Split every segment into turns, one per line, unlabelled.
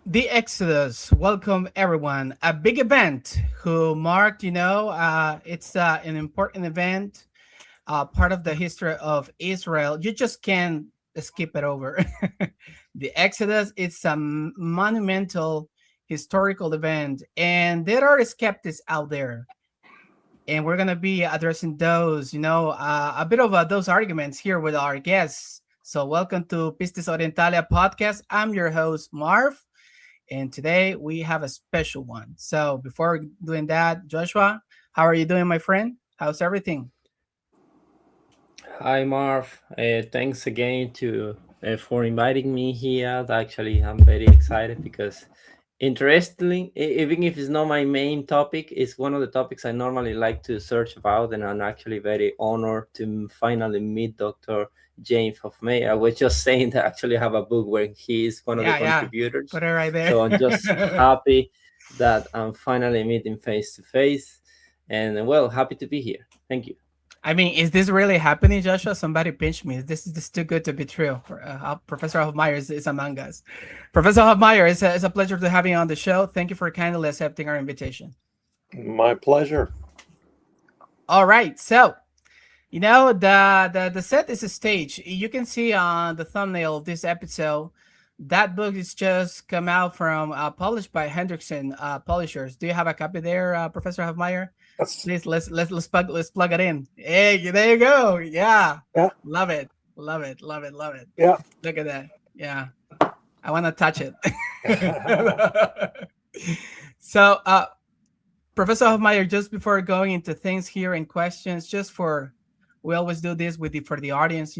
The Exodus. Welcome everyone. A big event who marked, it's an important event, part of the history of Israel. You just can't skip it over. The Exodus, it's a monumental historical event, and there are skeptics out there. And we're going to be addressing those, a bit of those arguments here with our guests. So welcome to Pistis Orientalia podcast. I'm your host, Marv. And today we have a special one. So before doing that, Joshua, how are you doing, my friend? How's everything?
Hi Marv, thanks again to for inviting me here. Actually, I'm very excited because, interestingly, even if it's not my main topic, it's one of the topics I normally like to search about, and I'm actually very honored to finally meet Dr. James Hoffmeier. I was just saying that I actually have a book where he is one of the
Yeah, yeah.
contributors,
Put it right there.
so I'm just happy that I'm finally meeting face to face, and well, happy to be here. Thank you.
I mean, is this really happening, Joshua? Somebody pinch me. This too good to be true? Professor Hoffmeier is among us. Professor Hoffmeier, it's a pleasure to have you on the show. Thank you for kindly accepting our invitation.
My pleasure.
All right, so the set is a stage. You can see on the thumbnail of this episode that book is just come out from published by Hendrickson Publishers. Do you have a copy there, Professor Hofmeyer?
That's,
Please let's plug it in. Hey, there you go. Yeah,
yeah,
love it, love it, love it, love it.
yeah.
Look at that. Yeah, I want to touch it. So, Professor Hofmeyer, just before going into things here and questions, just for we always do this for the audience,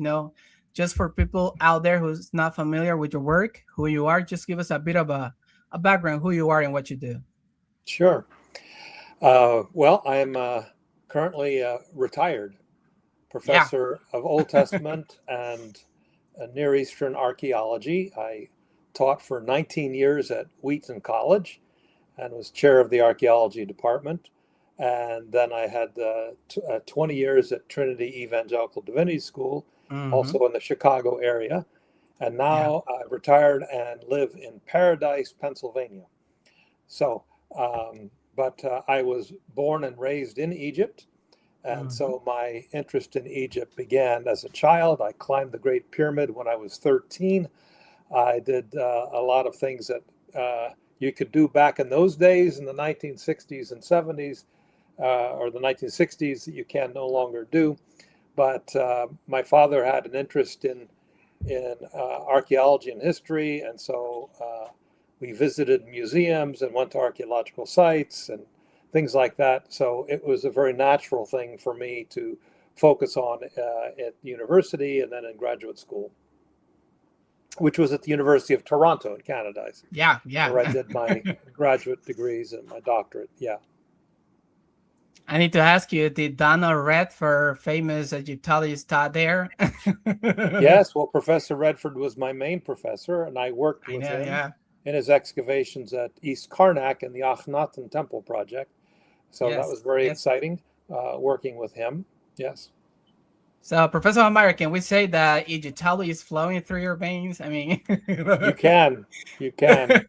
just for people out there who's not familiar with your work, who you are, just give us a bit of a background, who you are and what you do.
Sure. Well, I'm currently a retired
Yeah.
professor of Old Testament and Near Eastern archaeology. I taught for 19 years at Wheaton College and was chair of the archaeology department. And then I had 20 years at Trinity Evangelical Divinity School,
Mm-hmm.
also in the Chicago area. And
Yeah.
now I've retired and live in Paradise, Pennsylvania. So, but I was born and raised in Egypt. And
Mm-hmm.
so my interest in Egypt began as a child. I climbed the Great Pyramid when I was 13. I did a lot of things that you could do back in those days in the 1960s and 70s, or the 1960s, that you can no longer do. But my father had an interest in archaeology and history, and so we visited museums and went to archaeological sites and things like that. So it was a very natural thing for me to focus on at university and then in graduate school, which was at the University of Toronto in Canada,
Yeah. Yeah.
where I did my graduate degrees and my doctorate. Yeah.
I need to ask you, did Donna Redford, famous Egyptologist, taught there?
Yes. Well, Professor Redford was my main professor, and I worked
I
with
know,
him
yeah.
in his excavations at East Karnak in the Akhenaten Temple project. So that
Yes,
was very
yes.
exciting working with him. Yes.
So, Professor Amari, can we say that Egyptology is flowing through your veins? I mean,
You can. You can.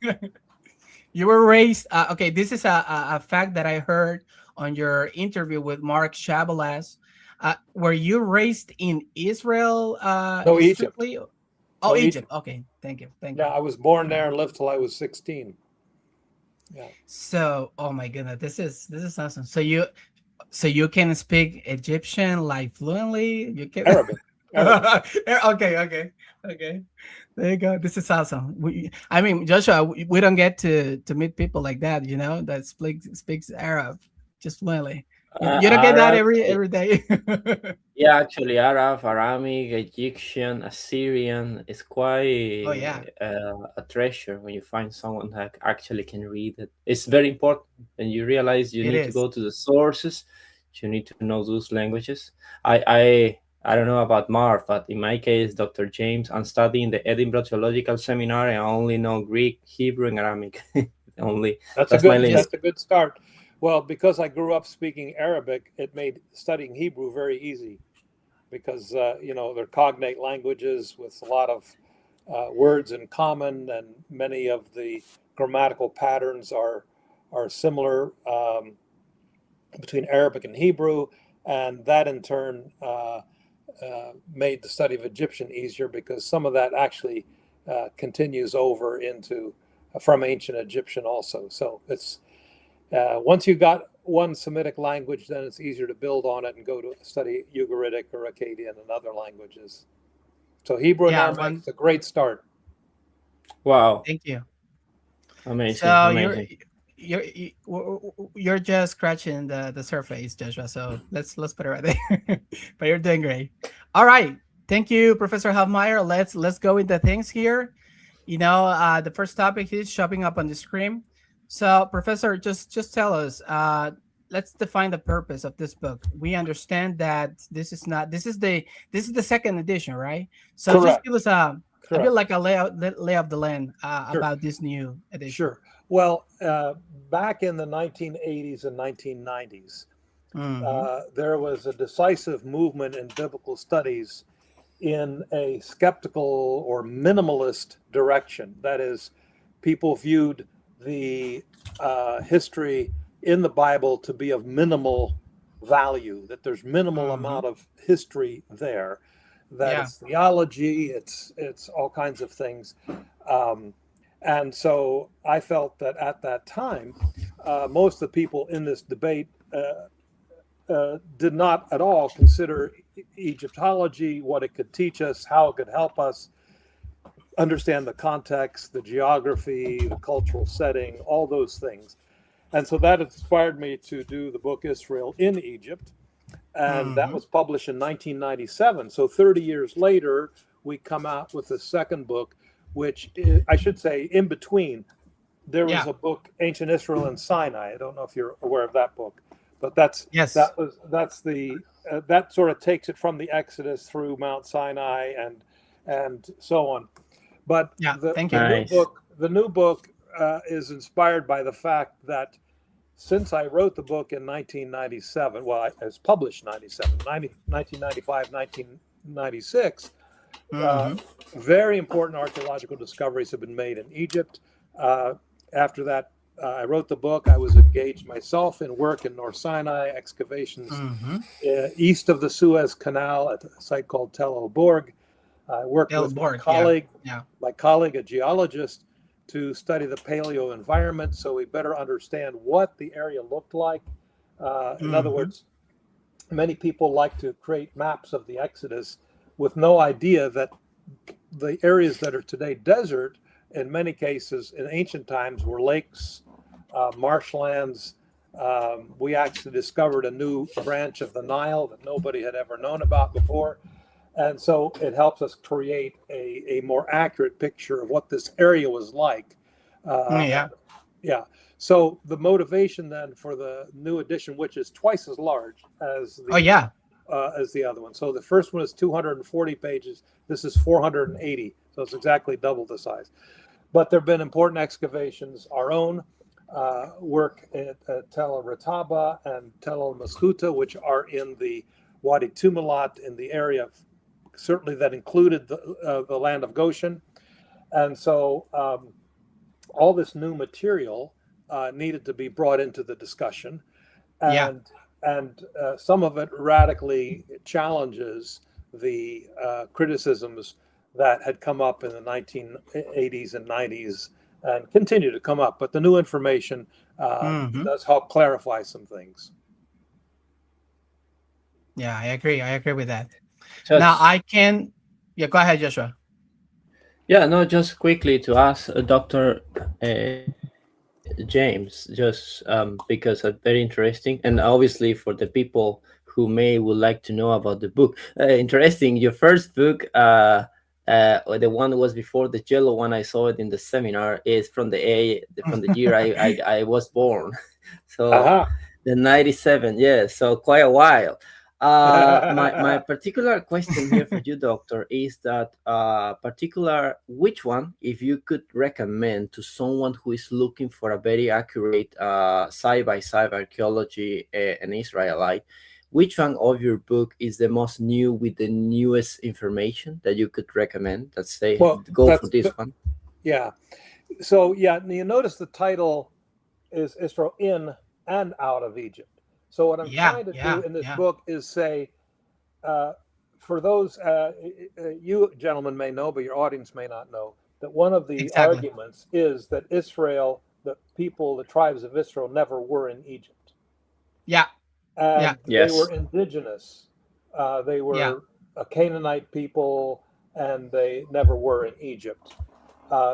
you were raised. Okay, this is a fact that I heard on your interview with Mark Chabalas. Were you raised in Israel
No, Egypt.
strictly? Oh,
No,
Egypt.
Egypt.
Okay, thank you, thank
Yeah,
you.
I was born
Yeah.
there and lived till I was 16. Yeah.
So, oh my goodness, this is awesome. So you can speak Egyptian like fluently. You can.
Arabic. Arabic.
Okay, okay, okay. There you go. This is awesome. I mean, Joshua, we don't get to meet people like that. That speaks Arab just fluently. You don't get that
Arab,
every day.
yeah, actually, Arab, Aramic, Egyptian, Assyrian is
Oh
quite
yeah,
a treasure when you find someone that actually can read it. It's very important, and you realize you
it
need to
is.
go to the sources. You need to know those languages. I don't know about Marv, but in my case, Dr. James, I'm studying the Edinburgh Theological Seminary. I only know Greek, Hebrew, and Aramaic. only
That's a
that's my
good.
Just
limit.
That's a good start. Well, because I grew up speaking Arabic, it made studying Hebrew very easy because they're cognate languages with a lot of words in common, and many of the grammatical patterns are similar between Arabic and Hebrew, and that in turn made the study of Egyptian easier because some of that actually continues over into from ancient Egyptian also. So it's once you got one Semitic language, then it's easier to build on it and go to study Ugaritic or Akkadian and other languages. So Hebrew and Aramaic is a great start.
Wow.
Thank you.
Amazing.
So
amazing.
you're just scratching the surface, Joshua. So let's put it right there. But you're doing great. All right. Thank you, Professor Hoffmeier. Let's go into things here. The first topic is showing up on the screen. So, Professor, just tell us. Let's define the purpose of this book. We understand that this is the second edition, right? So
Correct.
just give us a bit like a lay of the land
Sure.
about this new edition.
Sure. Well, back in the 1980s and 1990s, there was a decisive movement in biblical studies in a skeptical or minimalist direction. That is, people viewed the history in the Bible to be of minimal value, that there's minimal amount of history there, that it's theology, it's all kinds of things. And so I felt that at that time, most of the people in this debate did not at all consider Egyptology, what it could teach us, how it could help us understand the context, the geography, the cultural setting, all those things. And so that inspired me to do the book Israel in Egypt. And that was published in 1997. So 30 years later, we come out with the second book, which is, I should say, in between. There was a book, Ancient Israel and Sinai. I don't know if you're aware of that book, but that sort of takes it from the Exodus through Mount Sinai and so on. But the new book is inspired by the fact that since I wrote the book in 1997, well, it was published in 1995, 1996, very important archaeological discoveries have been made in Egypt. After that, I wrote the book. I was engaged myself in work in North Sinai, excavations east of the Suez Canal at a site called Tel El Borg. I worked with my colleague, a geologist, to study the paleo environment so we better understand what the area looked like. In other words, many people like to create maps of the Exodus with no idea that the areas that are today desert, in many cases, in ancient times, were lakes, marshlands. We actually discovered a new branch of the Nile that nobody had ever known about before. And so it helps us create a more accurate picture of what this area was like. So the motivation then for the new edition, which is twice as large as the other one. So the first one is 240 pages. This is 480. So it's exactly double the size. But there have been important excavations, our own work at Tel el-Rataba and Tel el-Maskuta, which are in the Wadi Tumilat, in the area of, certainly that included the land of Goshen. And so all this new material needed to be brought into the discussion. And some of it radically challenges the criticisms that had come up in the 1980s and 90s and continue to come up. But the new information does help clarify some things.
Yeah, I agree. I agree with that. Now I can, go ahead, Joshua.
Yeah, no, just quickly to ask Dr. James, just because it's very interesting, and obviously for the people who would like to know about the book. Interesting, your first book, the one that was before the yellow one, I saw it in the seminar, is from the year I was born. So the 97, so quite a while. My particular question here for you, Doctor, is that which one, if you could recommend to someone who is looking for a very accurate side-by-side archaeology and Israelite, which one of your book is the most new with the newest information that you could recommend? Let's say, go for this one.
Yeah. So yeah, you notice the title is Israel in and out of Egypt. So what I'm trying to do in this book is say, for those you gentlemen may know, but your audience may not know, that one of the arguments is that Israel, the people, the tribes of Israel, never were in Egypt.
Yeah.
And they were indigenous. They were a Canaanite people, and they never were in Egypt.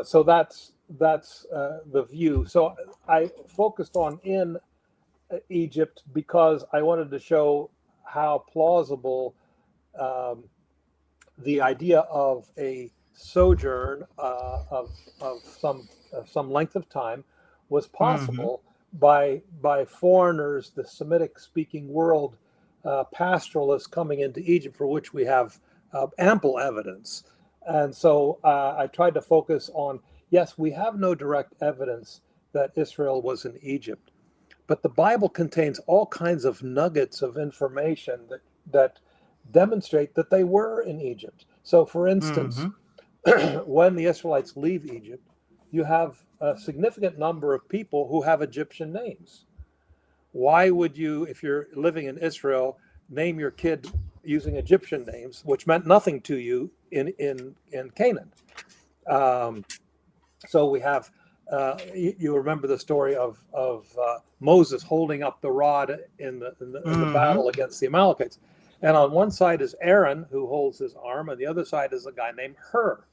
So that's the view. So I focused on in Egypt because I wanted to show how plausible the idea of a sojourn of some length of time was possible by foreigners, the Semitic-speaking world, pastoralists coming into Egypt, for which we have ample evidence. And so I tried to focus on, yes, we have no direct evidence that Israel was in Egypt, but the Bible contains all kinds of nuggets of information that demonstrate that they were in Egypt. So, for instance, when the Israelites leave Egypt, you have a significant number of people who have Egyptian names. Why would you, if you're living in Israel, name your kid using Egyptian names, which meant nothing to you in Canaan? So we have, you remember the story of Moses holding up the rod in the battle against the Amalekites. And on one side is Aaron, who holds his arm, and the other side is a guy named Hur.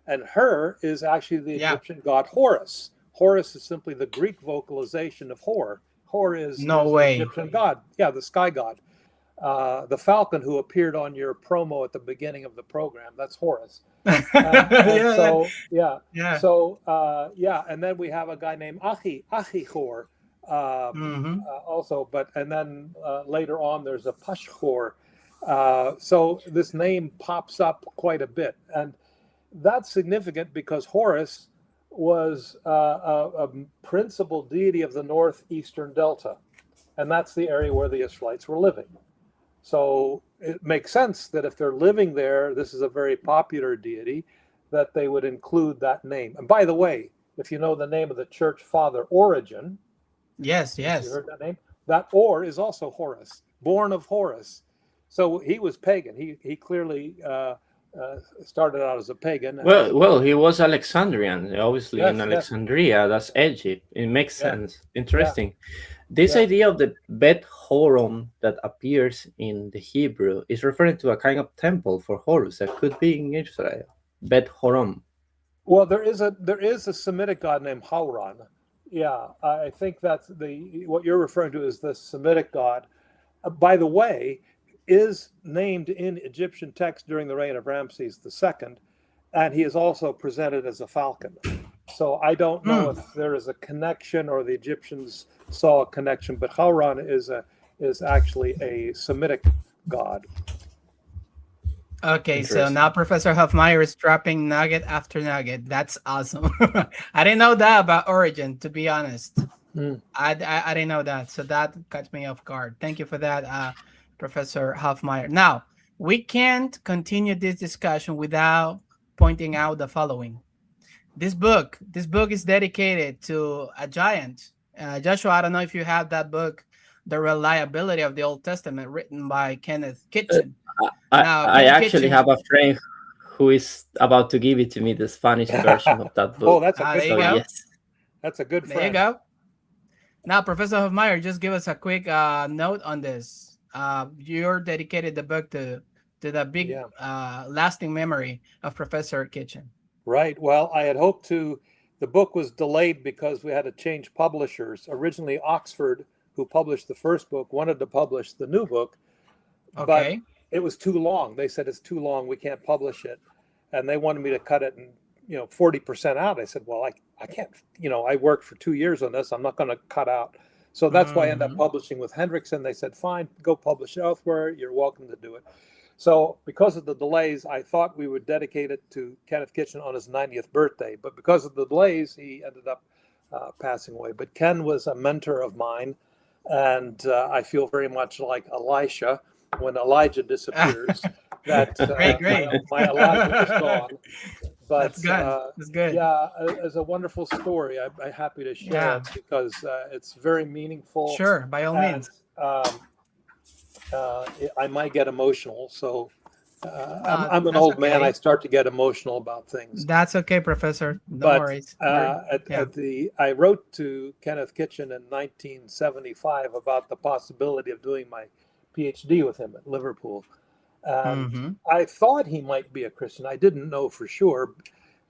And Hur is actually the Egyptian god Horus. Horus is simply the Greek vocalization of Hor. Hor is the Egyptian god. Yeah, the sky god. The falcon who appeared on your promo at the beginning of the program, that's Horus. And then we have a guy named Achihor also, and then later on there's a Pashhor. So this name pops up quite a bit, and that's significant because Horus was a principal deity of the northeastern delta, and that's the area where the Israelites were living. So it makes sense that if they're living there, this is a very popular deity, that they would include that name. And by the way, if you know the name of the church father Origen,
yes,
you heard that name? That Or is also Horus, born of Horus. So he was pagan. He clearly started out as a pagan.
Well, he was Alexandrian, obviously, in Alexandria. That's Egypt. It makes sense. Interesting. This idea of the Bet Horon that appears in the Hebrew is referring to a kind of temple for Horus that could be in Israel. Bet Horon.
Well, there is a Semitic god named Hauran. Yeah, I think that's what you're referring to is the Semitic god. By the way, is named in Egyptian text during the reign of Ramses II, and he is also presented as a falcon. So I don't know if there is a connection or the Egyptians saw a connection, but Hauran is actually a Semitic god.
Okay, so now Professor Hoffmeier is dropping nugget after nugget. That's awesome. I didn't know that about Origin, to be honest. I didn't know that, so that caught me off guard. Thank you for that, Professor Hoffmeier. Now, we can't continue this discussion without pointing out the following. This book is dedicated to a giant. Joshua, I don't know if you have that book, The Reliability of the Old Testament, written by Kenneth Kitchen.
I actually have a friend who is about to give it to me, the Spanish version of that book.
Oh, that's a good friend.
Yes.
That's a good friend.
There you go. Now, Professor Hoffmeier, just give us a quick note on this. You're dedicated the book to the big lasting memory of Professor Kitchen.
Right. Well, I had hoped to. The book was delayed because we had to change publishers. Originally, Oxford, who published the first book, wanted to publish the new book, but it was too long. They said it's too long. We can't publish it, and they wanted me to cut it and 40% out. I said, well, I can't. I worked for 2 years on this. I'm not going to cut out. So that's why I ended up publishing with Hendrickson. They said, fine, go publish elsewhere. You're welcome to do it. So because of the delays, I thought we would dedicate it to Kenneth Kitchen on his 90th birthday. But because of the delays, he ended up passing away. But Ken was a mentor of mine. And I feel very much like Elisha when Elijah disappears. That
great.
My Elijah is gone. But
That's good. That's good.
yeah, it's a wonderful story. I'm happy to share
Yeah.
it because it's very meaningful,
Sure, by all
and
means.
I might get emotional. So I'm an
That's
old man. I
okay.
start to get emotional about things.
That's okay, Professor. No
But
worries. Yeah.
I wrote to Kenneth Kitchen in 1975 about the possibility of doing my PhD with him at Liverpool. And
Mm-hmm.
I thought he might be a Christian. I didn't know for sure,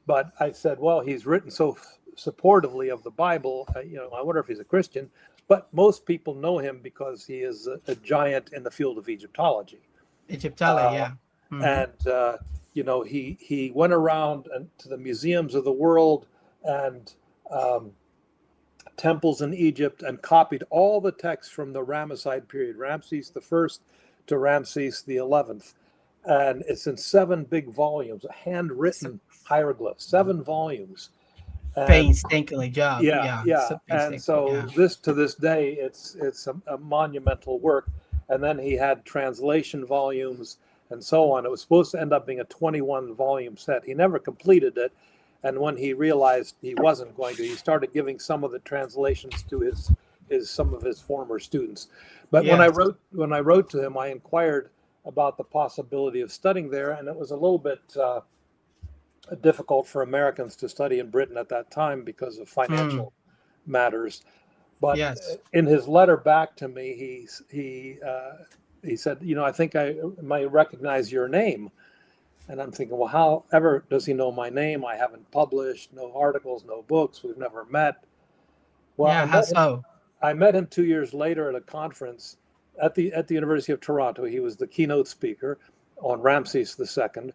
but I said, well, he's written so supportively of the Bible. I wonder if he's a Christian. But most people know him because he is a giant in the field of Egyptology.
Egyptology, yeah. Mm-hmm.
And he went around to the museums of the world and temples in Egypt and copied all the texts from the Ramesside period, Ramses the First to Ramses the 11th, and it's in 7 big volumes, handwritten hieroglyphs, 7 volumes. And
Painstakingly job.
yeah,
Yeah. So
and
painstaking.
so
Yeah.
to this day, it's a monumental work. And then he had translation volumes and so on. It was supposed to end up being a 21 volume set. He never completed it. And when he realized he wasn't going to, he started giving some of the translations to some of his former students. But
Yes.
when I wrote to him, I inquired about the possibility of studying there, and it was a little bit difficult for Americans to study in Britain at that time because of financial matters. But
Yes.
in his letter back to me, he said, I think I might recognize your name. And I'm thinking, well, how ever does he know my name? I haven't published, no articles, no books. We've never met. Well,
Yeah. How so?
I met him 2 years later at a conference at the University of Toronto. He was the keynote speaker on Ramses II.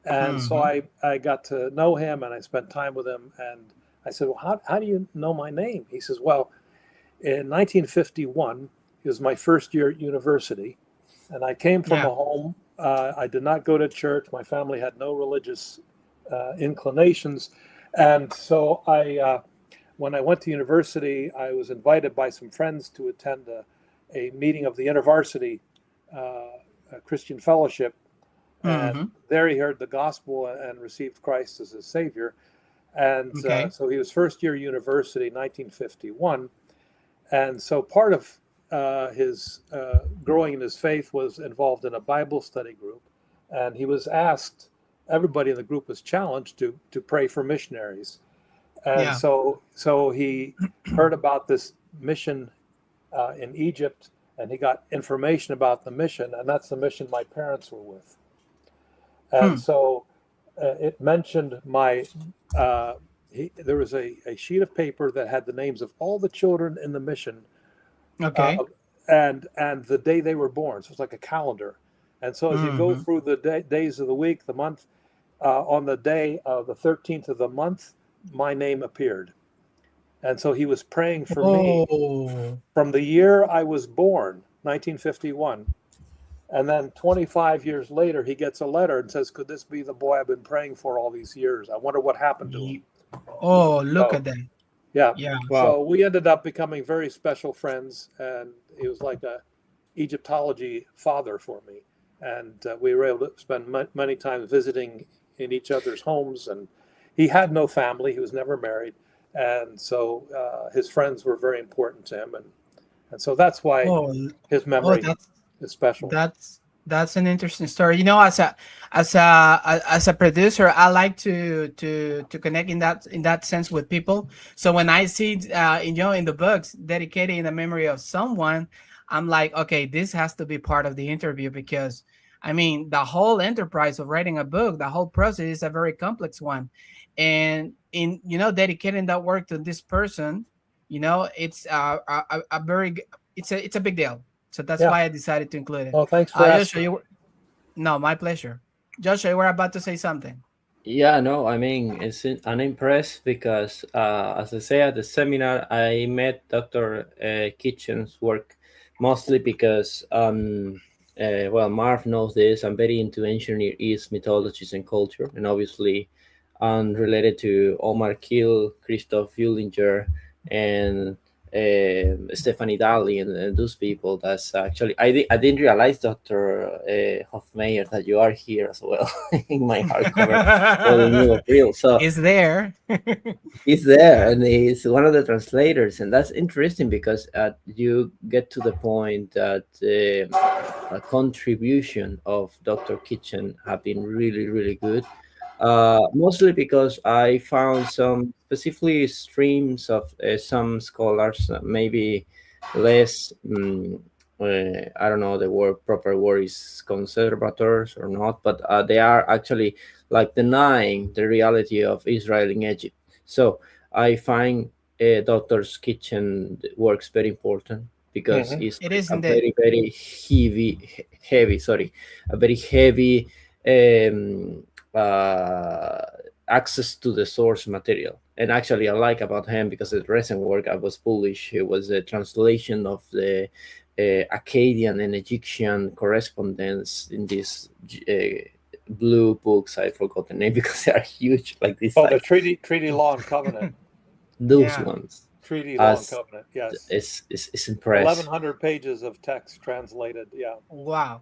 And so I got to know him and I spent time with him. And I said, well, how do you know my name? He says, well, in 1951, it was my first year at university. And I came from a home. I did not go to church. My family had no religious inclinations. And so when I went to university, I was invited by some friends to attend a meeting of the InterVarsity Christian Fellowship. And there he heard the gospel and received Christ as his Savior. And so he was first year university, 1951. And so part of his growing in his faith was involved in a Bible study group. And he was asked, everybody in the group was challenged to pray for missionaries. And so he heard about this mission in Egypt, and he got information about the mission, and that's the mission my parents were with. And so it mentioned there was a sheet of paper that had the names of all the children in the mission, and the day they were born. So it's like a calendar. And so as you go through the days of the week, the month, on the day of the 13th of the month, my name appeared. And so he was praying for me from the year I was born, 1951. And then 25 years later, he gets a letter and says, could this be the boy I've been praying for all these years? I wonder what happened to him.
Oh, look at that.
Yeah.
Wow.
So we ended up becoming very special friends. And he was like a Egyptology father for me. And we were able to spend many times visiting in each other's homes. And he had no family. He was never married. And so his friends were very important to him. And so that's why his memory is special.
That's an interesting story. As a producer, I like to connect in that sense with people. So when I see in the books dedicated in the memory of someone, I'm like, okay, this has to be part of the interview, because I mean, the whole enterprise of writing a book, the whole process is a very complex one. And in dedicating that work to this person, it's it's a big deal. So that's why I decided to include it.
Oh, thanks for asking.
Joshua, no, my pleasure. Joshua, you were about to say something.
Yeah, no, I mean, I'm impressed because, as I say at the seminar, I met Dr. Kitchen's work mostly because, Marv knows this. I'm very into ancient Near East mythologies and culture, and obviously, I'm related to Omar Keel, Christoph Bullinger, and Stephanie Daly and those people. That's actually I didn't realize, Dr. Hoffmeier, that you are here as well in my hardcover for the new April. So
Is there?
he's there, and he's one of the translators, and that's interesting because you get to the point that a contribution of Dr. Kitchen have been really, really good. Mostly because I found some specifically streams of some scholars, maybe less. I don't know the proper word is conservators or not, but they are actually like denying the reality of Israel in Egypt. So I find Doctor's Kitchen works very important because
Hmm.
it's
It
like
is
a
indeed.
very heavy, sorry, a very heavy um, uh, access to the source material. And actually, I like about him because the recent work I was published, it was a translation of the Akkadian and Egyptian correspondence in these blue books. I forgot the name because they are huge, like this
Oh, the
size.
treaty law and covenant.
Those
Yeah.
ones,
Treaty law and
as
covenant. Yes.
is impressed.
1,100 pages of text translated. Yeah.
Wow.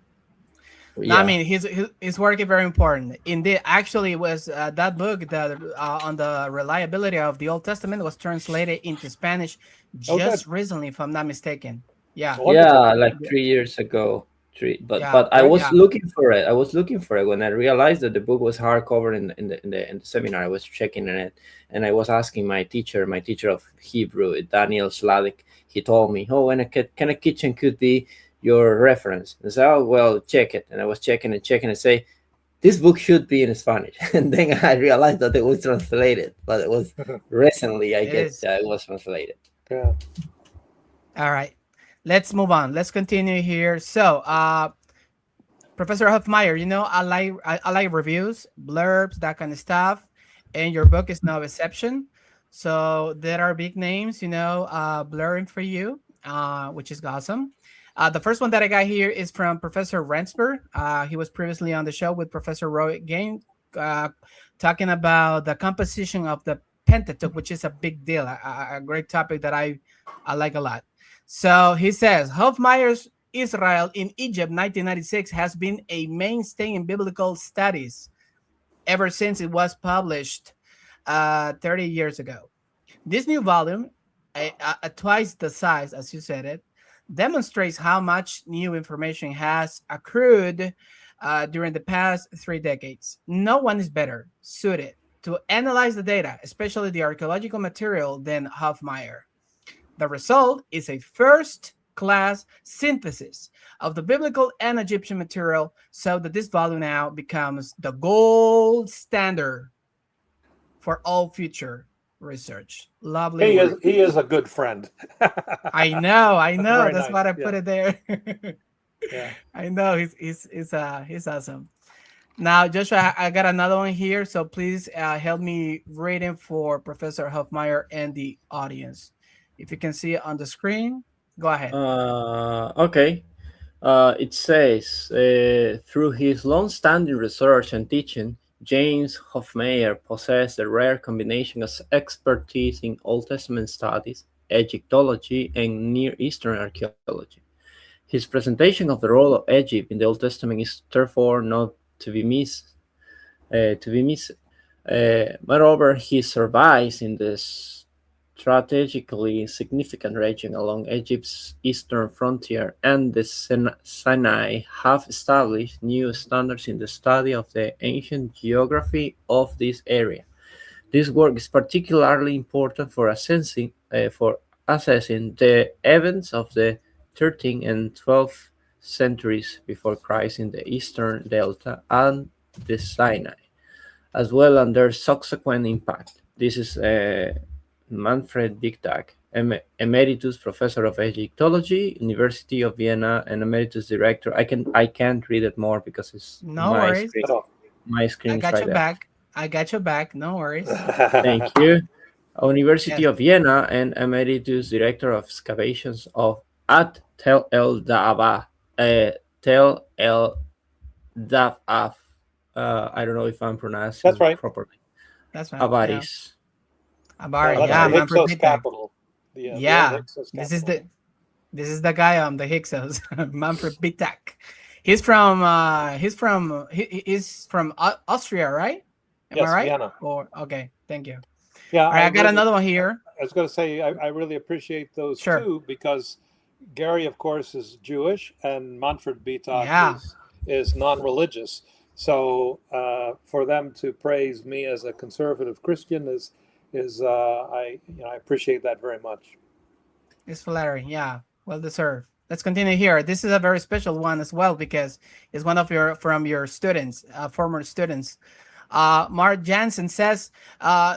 No, I
Yeah.
mean his work is very important. Indeed, actually, it was that book that on the reliability of the Old Testament was translated into Spanish
Oh, good.
just recently, if I'm not mistaken. Yeah,
Wonderful.
Yeah, like
yeah,
3 years ago.
yeah,
But I
Great.
was
yeah.
looking for it. I was looking for it when I realized that the book was hardcover in the seminar. I was checking in it, and I was asking my teacher of Hebrew, Daniel Sladek. He told me, "Oh, and a kind of kitchen could be your reference." And I said, "Oh, well, check it." And I was checking and say, "This book should be in Spanish." And then I realized that it was translated, but it was recently. I
It
get
is.
that it was translated.
Yeah.
All right. Let's move on. Let's continue here. So, Professor Hoffmeier, I like reviews, blurbs, that kind of stuff, and your book is no exception. So there are big names, blurring for you, which is awesome. The first one that I got here is from Professor Rensberg. He was previously on the show with Professor Roy Gain, uh, talking about the composition of the Pentateuch, which is a big deal, a great topic that I like a lot. So he says Hofmeier's Israel in Egypt 1996 has been a mainstay in biblical studies ever since it was published 30 years ago. This new volume, twice the size, as you said it, demonstrates how much new information has accrued during the past 3 decades. No one is better suited to analyze the data, especially the archaeological material, than Hofmeier. The result is a first class synthesis of the biblical and Egyptian material, so that this volume now becomes the gold standard for all future research. Lovely work.
He is a good friend.
I
That's
know.
very
That's what
nice.
I put
Yeah.
it there.
Yeah.
I know he's awesome. Now, Joshua, I got another one here, so please help me reading for Professor Hofmeier and the audience. If you can see it on the screen, go ahead.
Okay. It says, through his long-standing research and teaching, James Hoffmeier possessed a rare combination of expertise in Old Testament studies, Egyptology, and Near Eastern archaeology. His presentation of the role of Egypt in the Old Testament is therefore not to be missed. Moreover, he survives in the strategically significant region along Egypt's eastern frontier, and the Sinai have established new standards in the study of the ancient geography of this area. This work is particularly important for assessing the events of the 13th and 12th centuries before Christ in the eastern delta and the Sinai, as well as their subsequent impact. This is Manfred Bigtag, Emeritus Professor of Egyptology, University of Vienna, and Emeritus Director. I can't read it more because it's
No worries.
my
I
screen is
got
right
your
there.
back. I got your back. No worries.
Thank you. University
Yes.
of Vienna and Emeritus Director of Excavations of at Tel El Dava, Tel El Davaf. I don't know if I'm pronouncing
That's
it
right.
properly.
That's right. Yeah.
Avaris.
Abari.
That's
Yeah,
the
Avaris.
Manfred
Hyksos
Bittek.
capital. the old
Yeah,
Hyksos
this is
capital.
the guy on the Hyksos, Manfred Bittak. He's from Austria, right? Am I
Yes,
right?
Vienna.
Or okay, thank you.
Yeah,
All right, I got another one here.
I was going to say I really appreciate those
Sure.
two because Gary, of course, is Jewish and Manfred Bitak
Yeah,
is non-religious. So for them to praise me as a conservative Christian is I appreciate that very much.
it's flattering. Yeah, well deserved. Let's continue here. This is a very special one as well because it's one of your students, former students. Mark Jansen says,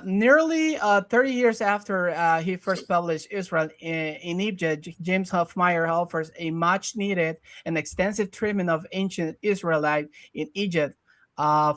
nearly 30 years after he first published Israel in Egypt, James Hoffmeier offers a much needed and extensive treatment of ancient Israelite in Egypt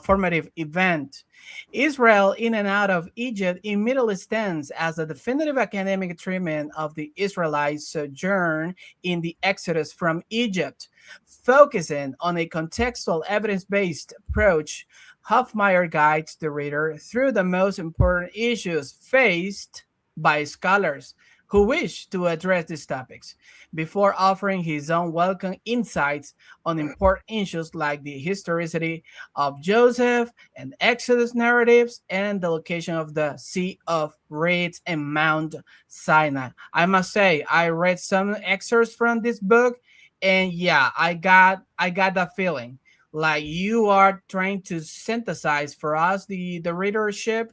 formative event. Israel in and out of Egypt immediately stands as a definitive academic treatment of the Israelite sojourn in the Exodus from Egypt, focusing on a contextual evidence-based approach. Hoffmeier guides the reader through the most important issues faced by scholars who wish to address these topics before offering his own welcome insights on important issues like the historicity of Joseph and Exodus narratives and the location of the Sea of Reeds and Mount Sinai. I must say, I read some excerpts from this book, and yeah, I got that feeling like you are trying to synthesize for us the readership,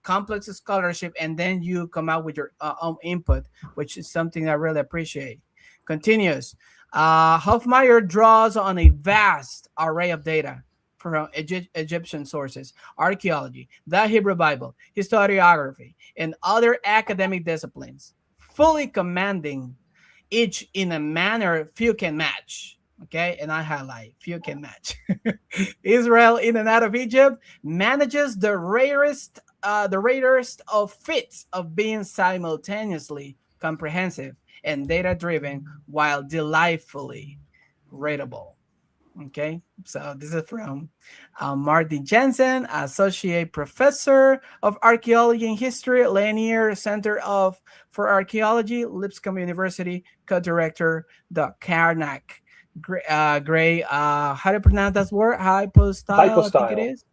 complex scholarship, and then you come out with your own input, which is something I really appreciate. Continues. Hoffmeier draws on a vast array of data from Egyptian sources, archaeology, the Hebrew Bible, historiography, and other academic disciplines, fully commanding each in a manner few can match. Okay, and I highlight few can match. Israel in and out of Egypt manages the rarest of fits of being simultaneously comprehensive and data driven while delightfully readable. Okay, so this is from Martin Jensen, Associate Professor of Archaeology and History, Lanier Center for Archaeology, Lipscomb University, co-director, the Karnak Gray. How do you pronounce that word? Hypostyle, I think it
Hypostyle.
is.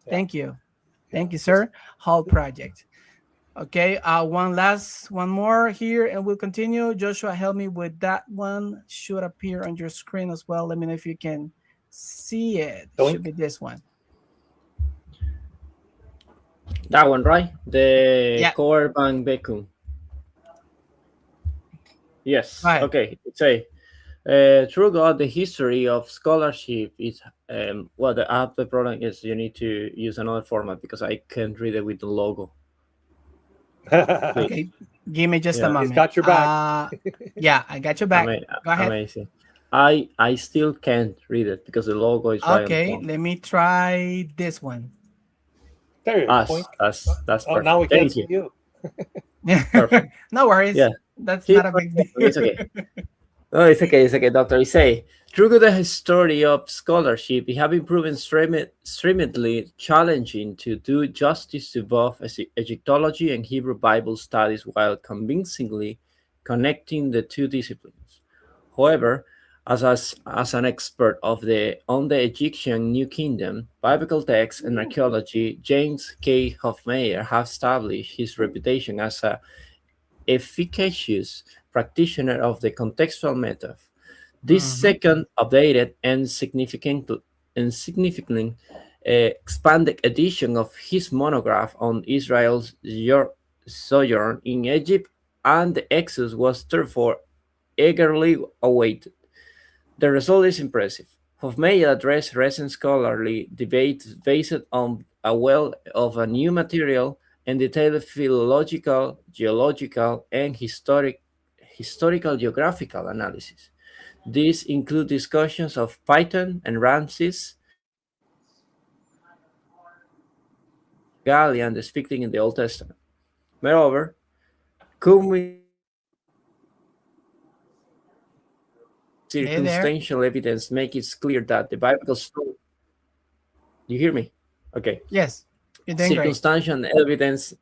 Yeah,
Thank you.
yeah.
Thank you, sir. Hall Project. Okay, one more here, and we'll continue. Joshua, help me with that one. Should appear on your screen as well. Let me know if you can see it. It should be this one.
That one, right? The
Yeah.
Korban Bekum. Yes.
Right.
Okay. It's throughout the history of scholarship is the problem is you need to use another format because I can't read it with the logo.
Okay, give me just a moment.
He's got your back.
Yeah, I got your back. Go ahead.
Amazing. I still can't read it because the logo is right.
Okay, let me try this one.
There you go.
That's perfect.
Oh, now we can't see you.
Perfect.
No worries.
Yeah.
That's not a big deal.
It's okay. No, it's okay, Doctor. You say, through the history of scholarship, it has been proven extremely challenging to do justice to both Egyptology and Hebrew Bible studies while convincingly connecting the two disciplines. However, as an expert on the Egyptian New Kingdom, biblical texts, and archaeology, James K. Hoffmeier has established his reputation as an efficacious practitioner of the contextual method. This second updated and significantly expanded edition of his monograph on Israel's sojourn in Egypt and the Exodus was therefore eagerly awaited. The result is impressive. Hoffmeier addressed recent scholarly debates based on a wealth of new material and detailed philological, geological, and historical geographical analysis. These include discussions of Python and Ramses, Gallia, and depicting in the Old Testament. Moreover, circumstantial evidence makes it clear that the biblical story. You hear me? Okay.
Yes, you're doing
Circumstantial evidence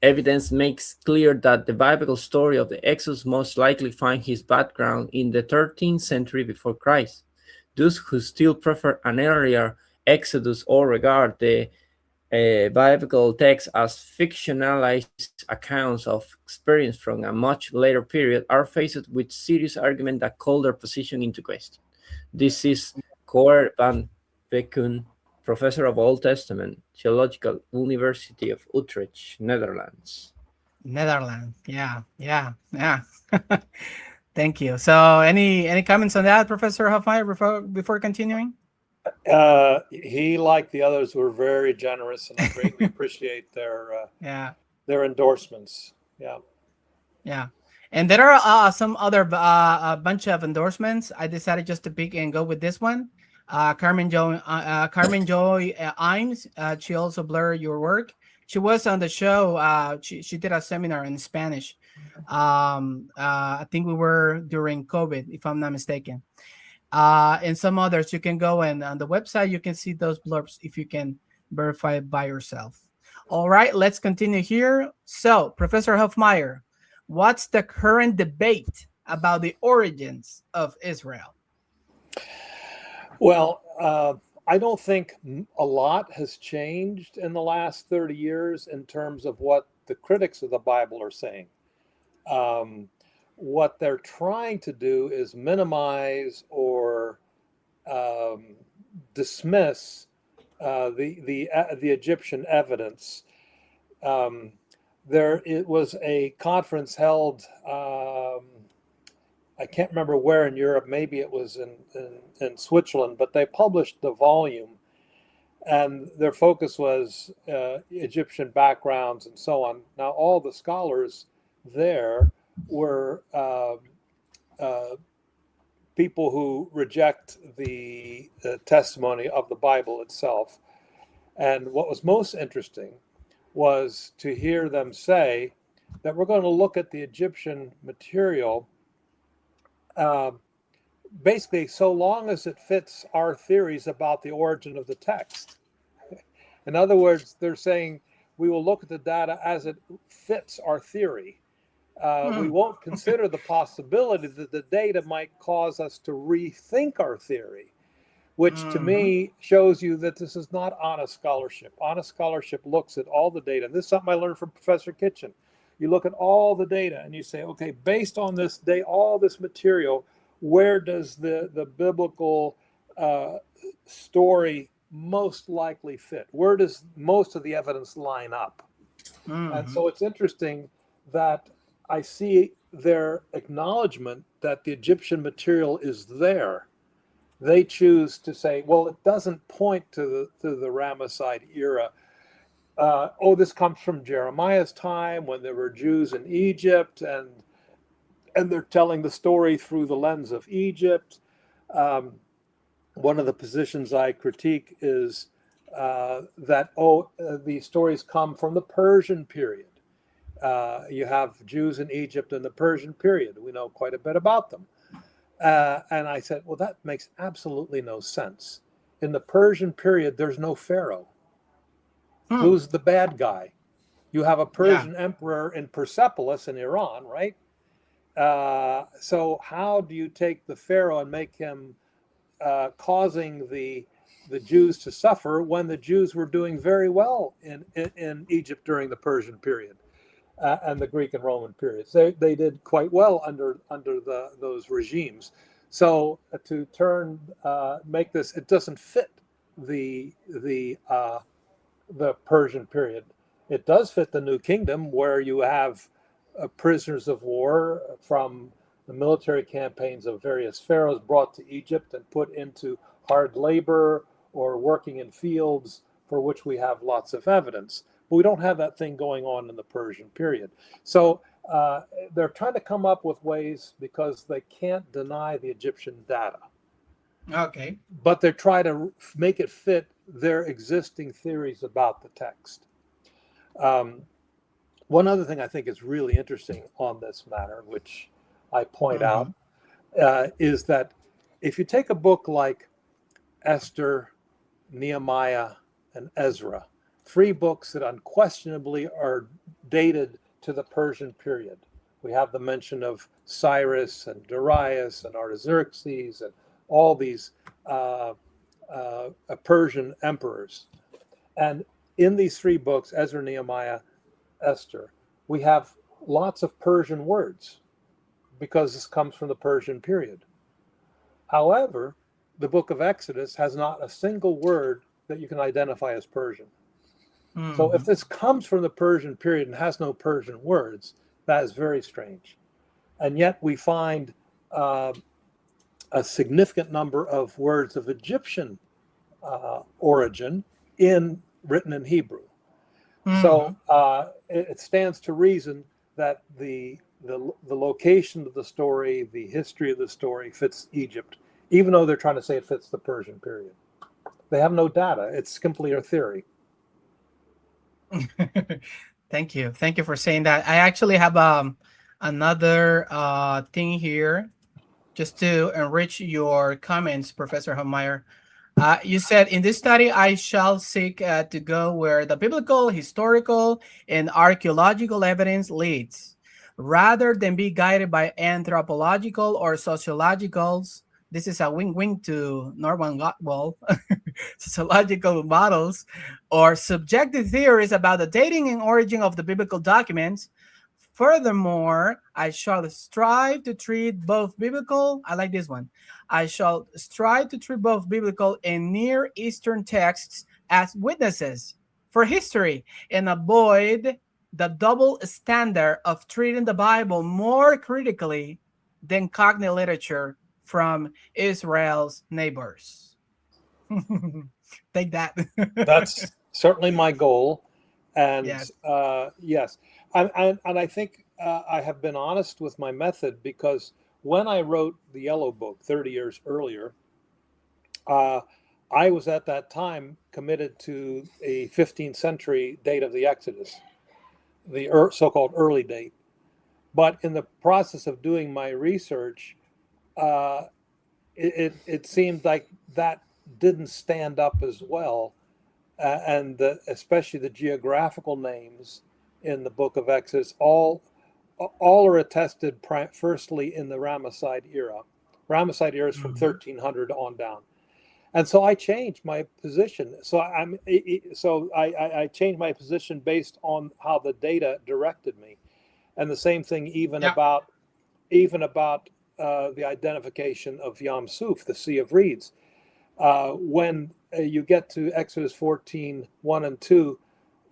Evidence makes clear that the biblical story of the Exodus most likely finds its background in the 13th century before Christ. Those who still prefer an earlier Exodus or regard the biblical text as fictionalized accounts of experience from a much later period are faced with serious arguments that call their position into question. This is Cor van Beekun, professor of Old Testament, Theological University of Utrecht, Netherlands.
Netherlands. Yeah. Thank you. So, any comments on that, Professor Hoffmeier, before continuing?
He, like the others, were very generous, and I greatly appreciate their endorsements.
Yeah. And there are some other a bunch of endorsements. I decided just to pick and go with this one. Carmen Joy Imes. She also blurred your work. She was on the show. She did a seminar in Spanish. I think we were during COVID, if I'm not mistaken. And some others, you can go and on the website, you can see those blurbs if you can verify it by yourself. All right, let's continue here. So, Professor Hoffmeier, what's the current debate about the origins of Israel?
Well, I don't think a lot has changed in the last 30 years in terms of what the critics of the Bible are saying. What they're trying to do is minimize or dismiss the Egyptian evidence. It was a conference held. I can't remember where in Europe. Maybe it was in Switzerland, but they published the volume, and their focus was Egyptian backgrounds and so on. Now, all the scholars there were people who reject the testimony of the Bible itself. And what was most interesting was to hear them say that we're going to look at the Egyptian material basically so long as it fits our theories about the origin of the text. In other words, they're saying we will look at the data as it fits our theory. We won't consider the possibility that the data might cause us to rethink our theory, which to me shows you that this is not honest scholarship. Honest scholarship looks at all the data. This is something I learned from Professor Kitchen. You look at all the data and you say, okay, based on this day, all this material, where does the biblical story most likely fit? Where does most of the evidence line up? And so it's interesting that I see their acknowledgement that the Egyptian material is there. They choose to say, well, it doesn't point to the Ramesside era. This comes from Jeremiah's time when there were Jews in Egypt, and they're telling the story through the lens of Egypt. One of the positions I critique is that these stories come from the Persian period. You have Jews in Egypt in the Persian period. We know quite a bit about them. And I said, well, that makes absolutely no sense. In the Persian period, there's no pharaoh. Who's the bad guy? You have a Persian emperor in Persepolis in Iran, right? So how do you take the pharaoh and make him causing the Jews to suffer when the Jews were doing very well in Egypt during the Persian period and the Greek and Roman periods? They did quite well under those regimes. So to make this, it doesn't fit the Persian period. It does fit the New Kingdom, where you have prisoners of war from the military campaigns of various pharaohs brought to Egypt and put into hard labor or working in fields, for which we have lots of evidence. But we don't have that thing going on in the Persian period. So they're trying to come up with ways, because they can't deny the Egyptian data.
Okay.
But they try to make it fit their existing theories about the text. One other thing I think is really interesting on this matter, which I point out, is that if you take a book like Esther, Nehemiah, and Ezra, 3 books that unquestionably are dated to the Persian period. We have the mention of Cyrus and Darius and Artaxerxes and all these Persian emperors. And in these three books, Ezra, Nehemiah, Esther, we have lots of Persian words because this comes from the Persian period. However, the book of Exodus has not a single word that you can identify as Persian. So if this comes from the Persian period and has no Persian words, that is very strange. And yet we find a significant number of words of Egyptian origin written in Hebrew. So it stands to reason that the location of the story, the history of the story fits Egypt, even though they're trying to say it fits the Persian period. They have no data. It's simply a theory.
Thank you for saying that. I actually have another thing here just to enrich your comments, Professor Hoffmeier. You said, in this study, I shall seek to go where the biblical, historical, and archaeological evidence leads, rather than be guided by anthropological or sociologicals. This is a wink-wink to Norman Rockwell, sociological models, or subjective theories about the dating and origin of the biblical documents. Furthermore, I shall strive to treat both biblical, I like this one, I shall strive to treat both biblical and Near Eastern texts as witnesses for history and avoid the double standard of treating the Bible more critically than cognate literature from Israel's neighbors. Take that.
That's certainly my goal. And
yes,
yes. And I think I have been honest with my method, because when I wrote the Yellow Book 30 years earlier, I was at that time committed to a 15th century date of the Exodus, the so-called early date. But in the process of doing my research, it seemed like that didn't stand up as well. And especially the geographical names in the book of Exodus, all are attested firstly in the Ramesside era. Ramesside era is from 1300 on down. And so I changed my position. So I changed my position based on how the data directed me. And the same thing even about the identification of Yam Suf, the Sea of Reeds. When you get to Exodus 14, 1 and 2,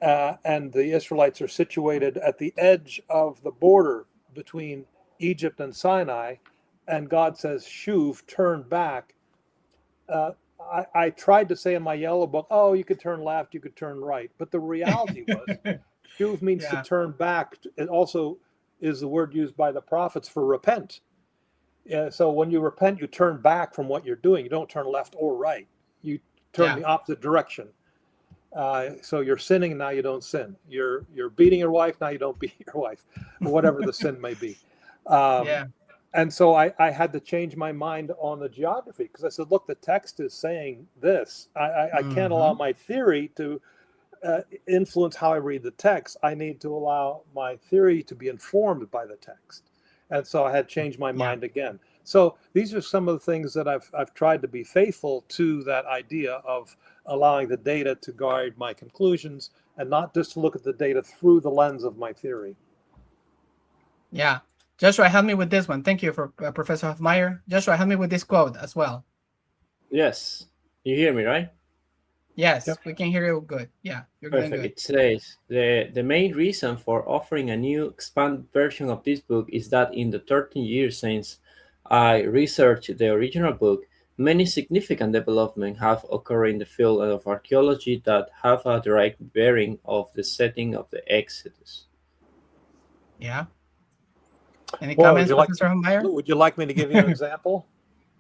and the Israelites are situated at the edge of the border between Egypt and Sinai, and God says, "Shuv, turn back." I tried to say in my Yellow Book, "Oh, you could turn left, you could turn right," but the reality was, "Shuv" means to turn back. It also is the word used by the prophets for repent. So when you repent, you turn back from what you're doing. You don't turn left or right. You turn the opposite direction. So you're sinning, now you don't sin. You're beating your wife, now you don't beat your wife, or whatever the sin may be. And so I had to change my mind on the geography, because I said, look, the text is saying this. I can't allow my theory to influence how I read the text. I need to allow my theory to be informed by the text. And so I had changed my mind again. So these are some of the things that I've tried to be faithful to, that idea of allowing the data to guide my conclusions and not just to look at the data through the lens of my theory.
Yeah. Joshua, help me with this one. Thank you, for Professor Hoffmeier. Joshua, help me with this quote as well.
Yes. You hear me, right?
Yes, we can hear you good. Yeah, you're
perfect.
Good.
It says, the main reason for offering a new expanded version of this book is that in the 13 years since I researched the original book, many significant developments have occurred in the field of archaeology that have a direct bearing of the setting of the Exodus.
Yeah. Any comments, Professor Hoffmeier?
Would you like me to give you an example?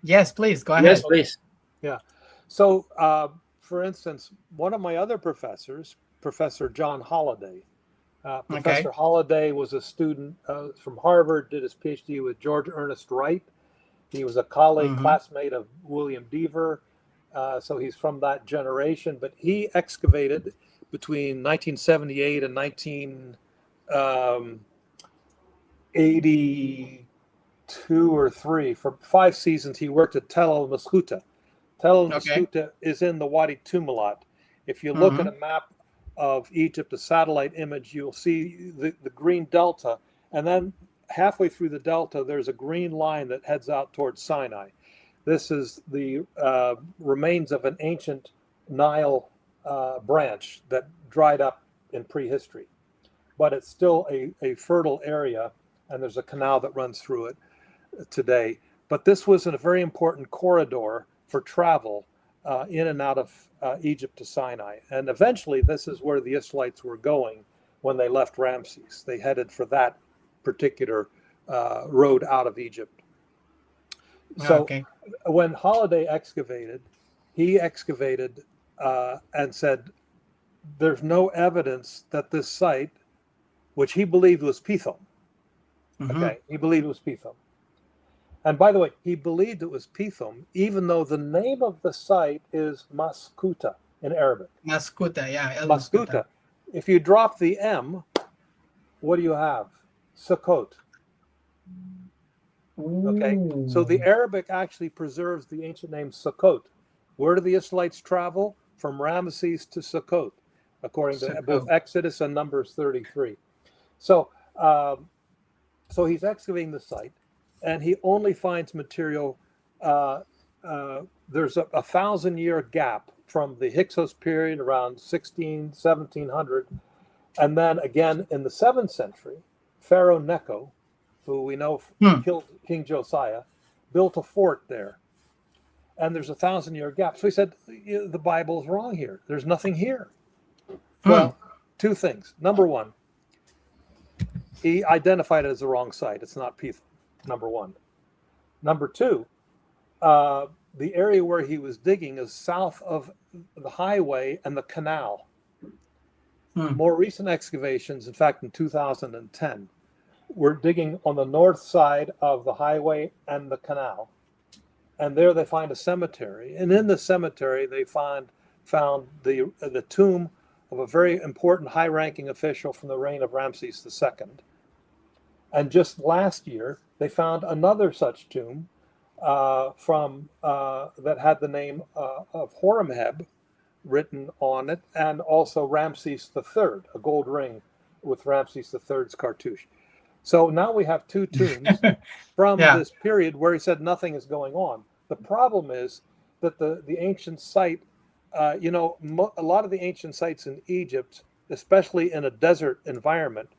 Yes, please. Go ahead.
Yes, please.
Yeah. So, for instance, one of my other professors, Professor John Holliday. Professor Holliday was a student from Harvard, did his PhD with George Ernest Wright. He was a colleague, classmate of William Dever. So he's from that generation. But he excavated between 1978 and 82 or 3. For 5 seasons, he worked at Tel El Maskuta. Tel El Maskuta is in the Wadi Tumilat. If you look at a map of Egypt, a satellite image, you'll see the green delta, and then halfway through the delta, there's a green line that heads out towards Sinai. This is the remains of an ancient Nile branch that dried up in prehistory. But it's still a fertile area, and there's a canal that runs through it today. But this was a very important corridor for travel in and out of Egypt to Sinai. And eventually, this is where the Israelites were going when they left Ramses. They headed for that particular road out of Egypt. So when Holiday excavated, he excavated and said, there's no evidence that this site, which he believed was Pithom. Okay, he believed it was Pithom. And by the way, he believed it was Pithom, even though the name of the site is Maskuta in Arabic.
Maskuta, yeah.
Maskuta. If you drop the M, what do you have? Sukkot. Okay, so the Arabic actually preserves the ancient name Sukkot. Where do the Israelites travel? From Ramesses to Sukkot, according to both Exodus and Numbers 33. So, so he's excavating the site, and he only finds material. There's a 1,000-year gap from the Hyksos period around 1700, and then again in the 7th century, Pharaoh Necho, who we know killed King Josiah, built a fort there. And there's a 1,000-year gap. So he said, the Bible is wrong here. There's nothing here. Well, 2 things. Number one, he identified it as the wrong site. It's not Pithom, number one. Number 2, the area where he was digging is south of the highway and the canal. More recent excavations, in fact, in 2010, were digging on the north side of the highway and the canal. And there they find a cemetery. And in the cemetery, they found the tomb of a very important high-ranking official from the reign of Ramses II. And just last year, they found another such tomb that had the name of Horemheb written on it, and also Ramses III, a gold ring with Ramses III's cartouche. So now we have 2 tombs from this period where he said nothing is going on. The problem is that the ancient site, a lot of the ancient sites in Egypt, especially in a desert environment,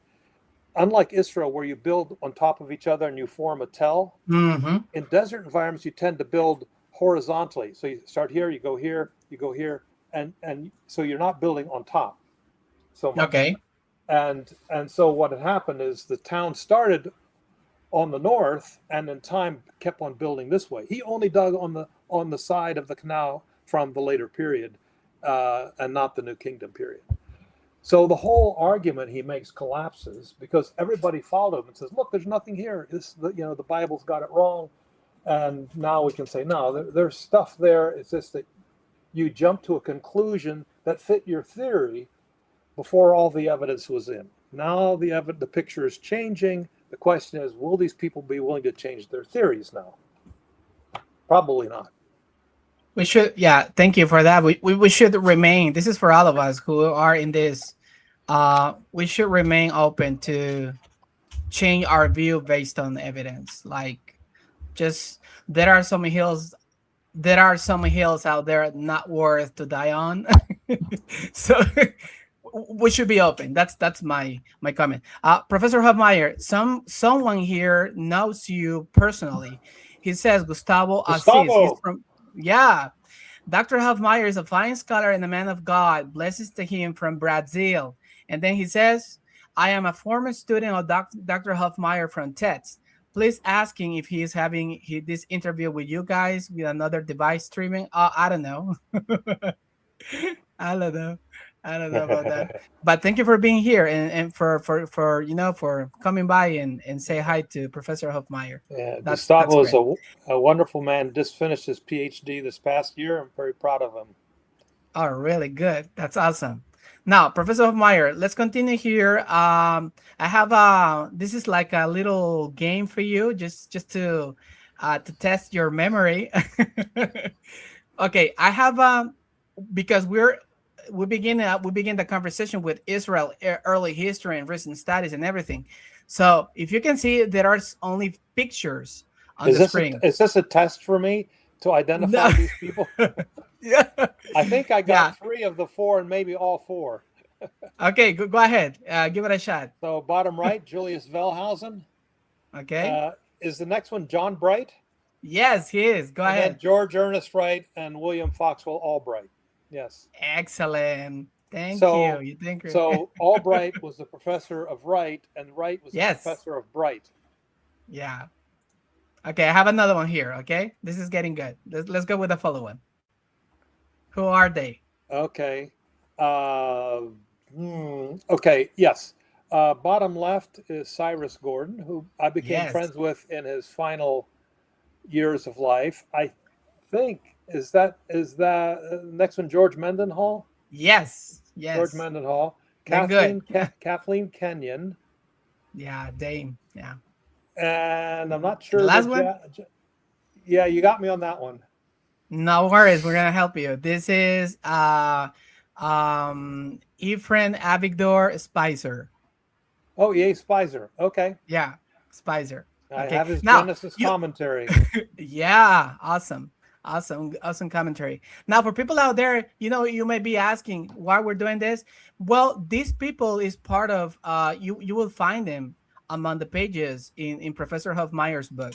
unlike Israel where you build on top of each other and you form a tell, in desert environments you tend to build horizontally. So you start here, you go here, and so you're not building on top so much. Okay. And so what had happened is the town started on the north and in time kept on building this way. He only dug on the side of the canal from the later period and not the New Kingdom period. So the whole argument he makes collapses because everybody followed him and says, look, there's nothing here. The Bible's got it wrong. And now we can say, no, there's stuff there. It's just that you jump to a conclusion that fit your theory before all the evidence was in. Now the picture is changing. The question is, will these people be willing to change their theories now? Probably not.
We should, thank you for that. We should remain, this is for all of us who are in this, we should remain open to change our view based on evidence. Like, just, there are some hills out there not worth to die on. So we should be open. That's my comment. Professor Hoffmeier, someone here knows you personally. He says Gustavo Assis. He's from, Dr. Hoffmeier is a fine scholar and a man of God. Blessings to him from Brazil. And then he says, I am a former student of Dr. Hoffmeier from TEDx. Please ask him if he is having this interview with you guys with another device streaming. I don't know. I don't know about that. But thank you for being here and for coming by and say hi to Professor Hoffmeier.
Yeah, Gustavo is a wonderful man. Just finished his PhD this past year. I'm very proud of him.
Oh, really good. That's awesome. Now, Professor Hoffmeier, let's continue here. I have this is like a little game for you, just to test your memory. Okay, I have because we begin the conversation with Israel, early history and recent studies and everything. So if you can see, there are only pictures on the screen.
Is this a test for me to identify these people?
Yeah.
I think I got 3 of the 4 and maybe all 4.
Okay, go ahead. Give it a shot.
So bottom right, Julius Wellhausen.
Okay.
Is the next one John Bright?
Yes, he is. Go ahead.
Then George Ernest Wright and William Foxwell Albright. Yes.
Excellent. Thank you. You think
so Albright was the professor of Wright, and Wright was the professor of Bright.
Yeah. Okay, I have another one here. Okay, this is getting good. Let's go with the follow one. Who are they?
Okay. Okay. Yes. Bottom left is Cyrus Gordon, who I became friends with in his final years of life. I think is that next one George Mendenhall?
Yes.
George Mendenhall. Kathleen Kenyon.
Yeah, Dame. Yeah.
And I'm not sure.
The last one?
Yeah, you got me on that one.
No worries. We're gonna help you. This is Ephraim Avigdor Spicer.
Oh, yeah, Spicer. Okay.
Yeah, Spicer.
I have his Genesis commentary.
Yeah, awesome commentary. Now, for people out there, you may be asking why we're doing this. Well, these people is part of you will find them among the pages in Professor Hoffmeier's book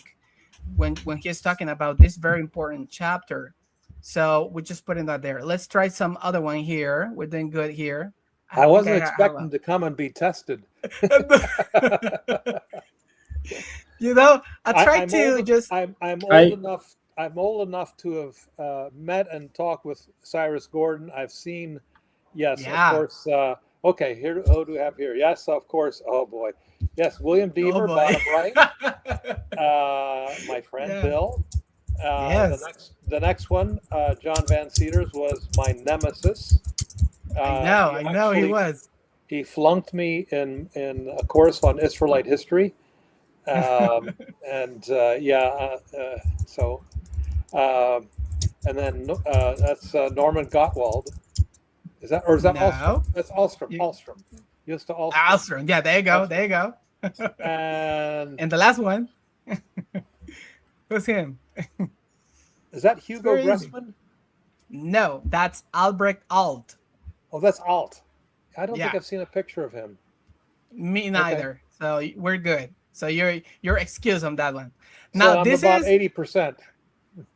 when he's talking about this very important chapter. So we're just putting that there. Let's try some other one here. We're doing good here.
I wasn't expecting to come and be tested.
I tried to just.
I'm old enough. I'm old enough to have met and talked with Cyrus Gordon. I've seen, of course. Okay, here. Who do we have here? Yes, of course. Oh boy, yes, William Deaver, bottom right. My friend Bill. The next one, John Van Seters, was my nemesis.
I know he was.
He flunked me in a course on Israelite history. And then that's Norman Gottwald. Is that Alstrom? That's Alstrom. Alstrom. Used to Alstrom.
Alstrom. Yeah, there you go. There you go. And the last one. Who's him?
Is that Hugo Gressman?
No, that's Albrecht Alt.
Oh, that's Alt. I don't think I've seen a picture of him.
Me neither. Okay. So we're good. So you're excused on that one. Now
so
this
about
is
80%.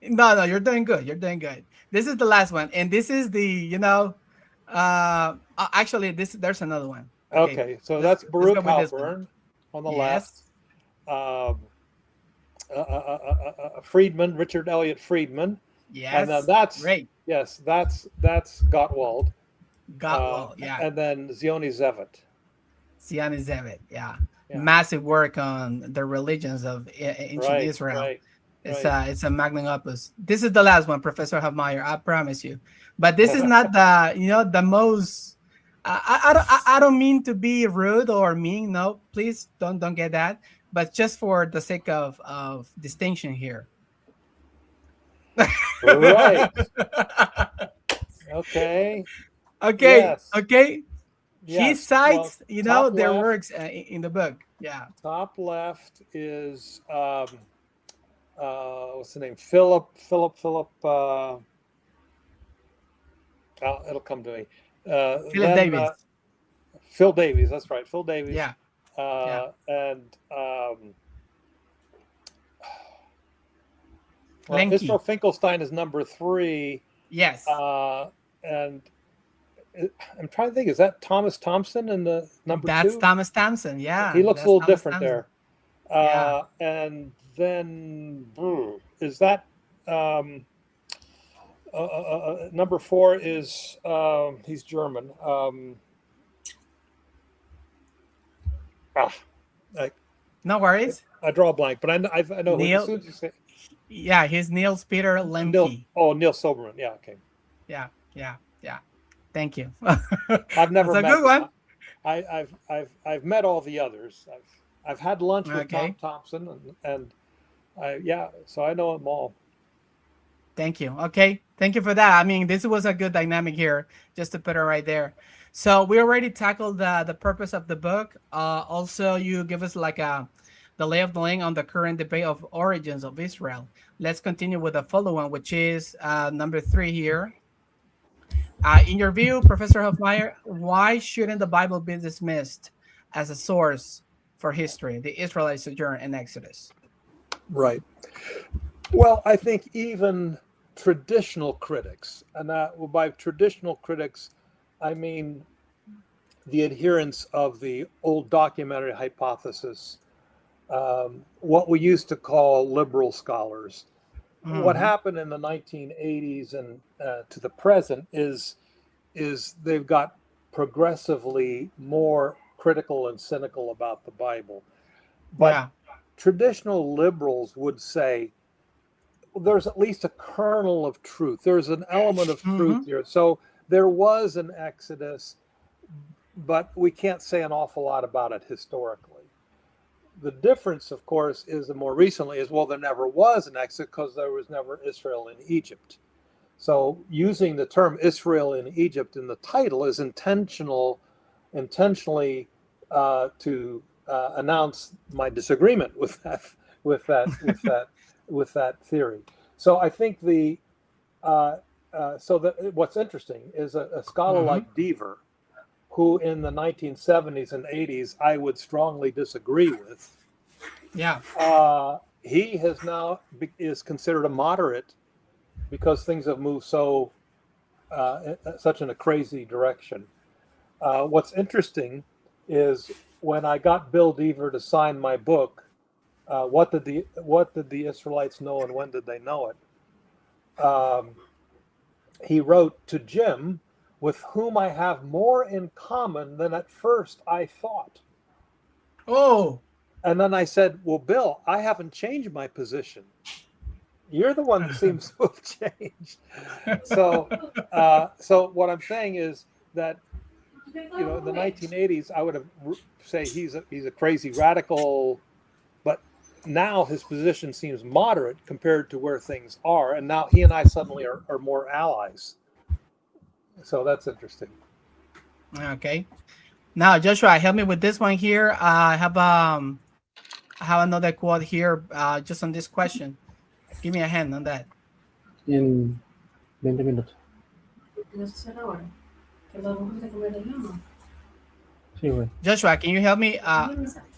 No, you're doing good. You're doing good. This is the last one, and this is the actually there's another one.
Okay, so that's Baruch Halpern on the left. Friedman, Richard Elliott Friedman.
Yes.
And then that's
great.
Yes, that's Gottwald.
Gottwald, yeah.
And then Zioni Zevit.
Zioni Zevit, yeah. Massive work on the religions of ancient Israel.
Right.
It's a magnum opus. This is the last one, Professor Hoffmeier. I promise you. But this is not the most. I don't mean to be rude or mean. No, please don't get that. But just for the sake of distinction here.
Right. Okay.
Yes. Okay.
Yes.
He cites, their
left,
works in the book. Yeah.
Top left is what's the name? Philip. It'll come to me.
Philip Davies.
Phil Davies. That's right. Phil Davies.
Yeah.
And
Lenke.
Finkelstein is number 3.
Yes.
And I'm trying to think. Is that Thomas Thompson in the number 2?
That's Thomas Thompson. Yeah.
He looks a little different there.
Yeah.
And then is that number 4 is he's German.
No worries.
I draw a blank, but I know
Neil,
as soon as you say.
Yeah, he's Niels Peter Lemke.
Neil Soberman. Yeah. Okay.
Yeah. Thank you.
I've never
That's a
met
good one.
I've met all the others. I've had lunch with
Okay.
Tom Thompson and so I know them all.
Thank you. Okay. Thank you for that. I mean, this was a good dynamic here, just to put it right there. So we already tackled the purpose of the book. Also, you give us like the lay of the land on the current debate of origins of Israel. Let's continue with the follow-on, which is number 3 here. In your view, Professor Hoffmeier, why shouldn't the Bible be dismissed as a source for history, the Israelite sojourn in Exodus?
Right. Well, I think even traditional critics, and by traditional critics, I mean the adherents of the old documentary hypothesis, what we used to call liberal scholars. What happened in the 1980s and to the present is they've got progressively more critical and cynical about the Bible. But traditional liberals would say, there's at least a kernel of truth. There's an element of truth here. So there was an Exodus, but we can't say an awful lot about it historically. The difference, of course, is that more recently is, well, there never was an Exodus because there was never Israel in Egypt. So using the term Israel in Egypt in the title is intentionally to announce my disagreement with that theory. So I think what's interesting is a scholar like Deaver, who in the 1970s and 80s I would strongly disagree with.
Yeah.
He has now is considered a moderate because things have moved such in a crazy direction. What's interesting is when I got Bill Deaver to sign my book, what did the Israelites know and when did they know it? He wrote to Jim, with whom I have more in common than at first I thought.
Oh.
And then I said, well, Bill, I haven't changed my position. You're the one that seems to have changed. So what I'm saying is that, in the 1980s, I would have say he's a crazy radical, but now his position seems moderate compared to where things are, and now he and I suddenly are more allies. So that's interesting.
Okay. Now, Joshua, help me with this one here. I have another quote here just on this question. Give me a hand on that.
En 20 minutos.
Joshua, can you help me?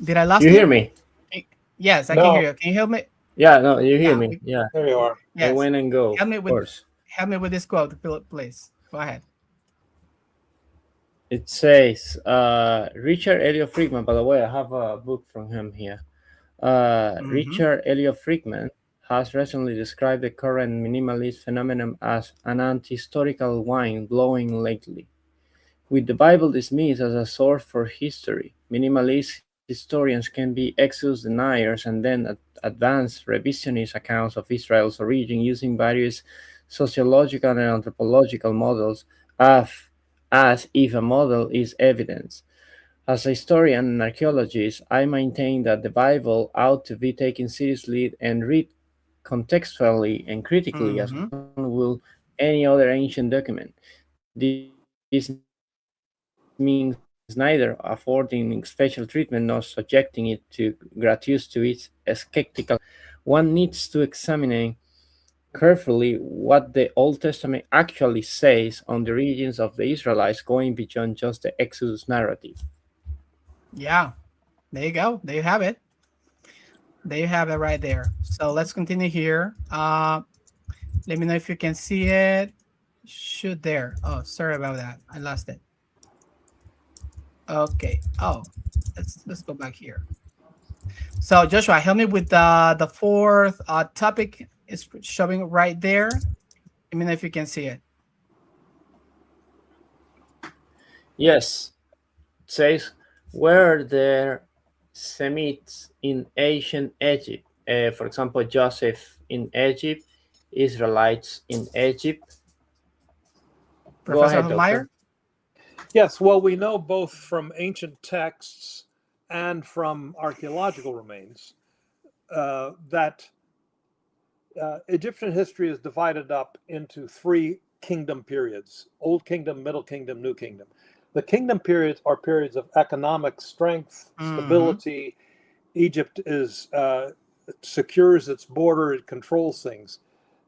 Did I lose
you? Hear me?
Yes, I can hear you. Can you help me?
Yeah, no, you hear me. Yeah.
There you are.
Yes.
I went and go.
Help me with this quote, please. Go ahead.
It says, Richard Elliot Friedman, by the way, I have a book from him here. Richard Elliot Friedman has recently described the current minimalist phenomenon as an anti-historical wind blowing lately. With the Bible dismissed as a source for history, minimalist historians can be Exodus deniers and then advance revisionist accounts of Israel's origin using various sociological and anthropological models as if a model is evidence. As a historian and archaeologist, I maintain that the Bible ought to be taken seriously and read contextually and critically as one will any other ancient document. This means neither affording special treatment nor subjecting it to gratuitous to its skeptical. One needs to examine carefully what the Old Testament actually says on the origins of the Israelites, going beyond just the Exodus narrative.
Yeah, there you go. There you have it. There you have it right there. So let's continue here. Let me know if you can see it. Shoot there. Oh, sorry about that. I lost it. Okay. Oh, let's go back here. So Joshua, help me with the fourth topic. It's showing right there. Let me know if you can see it.
Yes. It says, were there Semites in ancient Egypt? For example, Joseph in Egypt, Israelites in Egypt.
Professor Hoffmeier?
Yes, well, we know both from ancient texts and from archaeological remains that Egyptian history is divided up into three kingdom periods: Old Kingdom, Middle Kingdom, New Kingdom. The kingdom periods are periods of economic strength, stability. Egypt is secures its border, it controls things.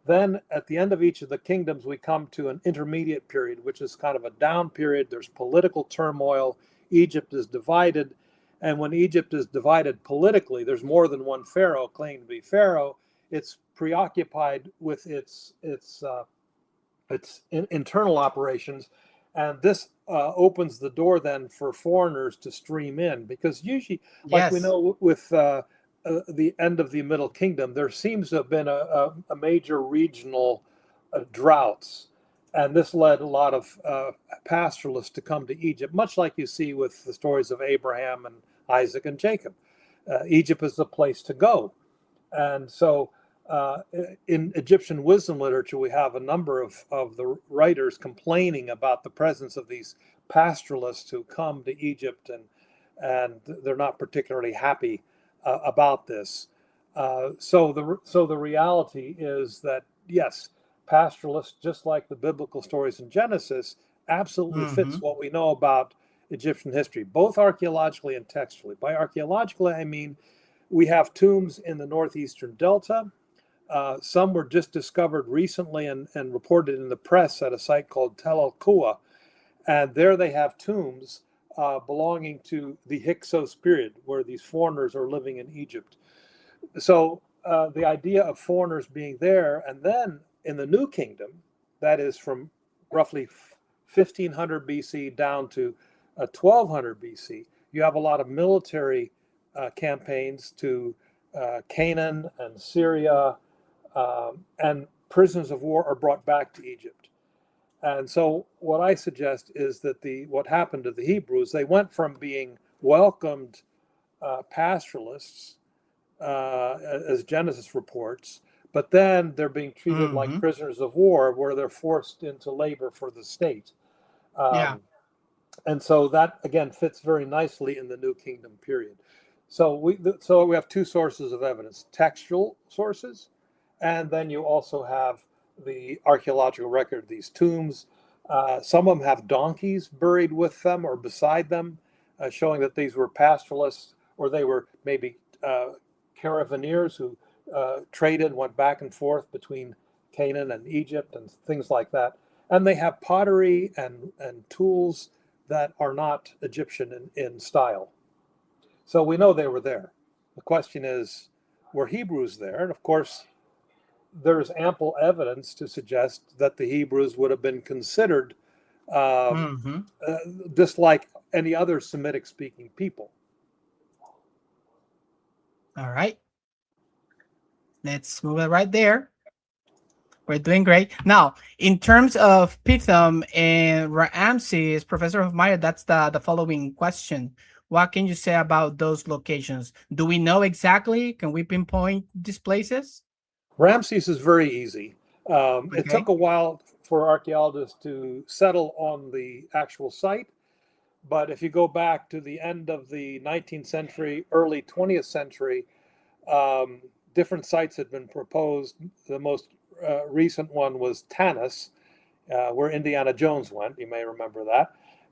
Then at the end of each of the kingdoms, we come to an intermediate period, which is kind of a down period. There's political turmoil. Egypt is divided. And when Egypt is divided politically, there's more than one pharaoh claiming to be pharaoh. It's preoccupied with its internal operations. And this opens the door then for foreigners to stream in, because usually, like we know with the end of the Middle Kingdom, there seems to have been a major regional droughts. And this led a lot of pastoralists to come to Egypt, much like you see with the stories of Abraham and Isaac and Jacob. Egypt is the place to go. And so in Egyptian wisdom literature, we have a number of the writers complaining about the presence of these pastoralists who come to Egypt, and they're not particularly happy about this. So the reality is that, yes, pastoralists, just like the biblical stories in Genesis, absolutely fits what we know about Egyptian history, both archaeologically and textually. By archaeologically, I mean we have tombs in the northeastern delta. Some were just discovered recently and reported in the press at a site called Tel el-Quwa. And there they have tombs belonging to the Hyksos period, where these foreigners are living in Egypt. So the idea of foreigners being there, and then in the New Kingdom, that is from roughly 1500 BC down to 1200 BC, you have a lot of military campaigns to Canaan and Syria, and prisoners of war are brought back to Egypt. And so what I suggest is that what happened to the Hebrews, they went from being welcomed pastoralists, as Genesis reports, but then they're being treated like prisoners of war, where they're forced into labor for the state. And so that, again, fits very nicely in the New Kingdom period. So we have two sources of evidence: textual sources, and then you also have the archaeological record of these tombs. Some of them have donkeys buried with them or beside them, showing that these were pastoralists, or they were maybe caravaneers who traded, went back and forth between Canaan and Egypt and things like that. And they have pottery and tools that are not Egyptian in style. So we know they were there. The question is, were Hebrews there? And of course, there's ample evidence to suggest that the Hebrews would have been considered just like any other Semitic-speaking people.
All right. Let's move it right there. We're doing great. Now, in terms of Pithom and Ramses, Professor Hoffmeier, that's the following question. What can you say about those locations? Do we know exactly? Can we pinpoint these places?
Ramses is very easy. It took a while for archaeologists to settle on the actual site. But if you go back to the end of the 19th century, early 20th century, different sites had been proposed. The most recent one was Tanis, where Indiana Jones went. You may remember that.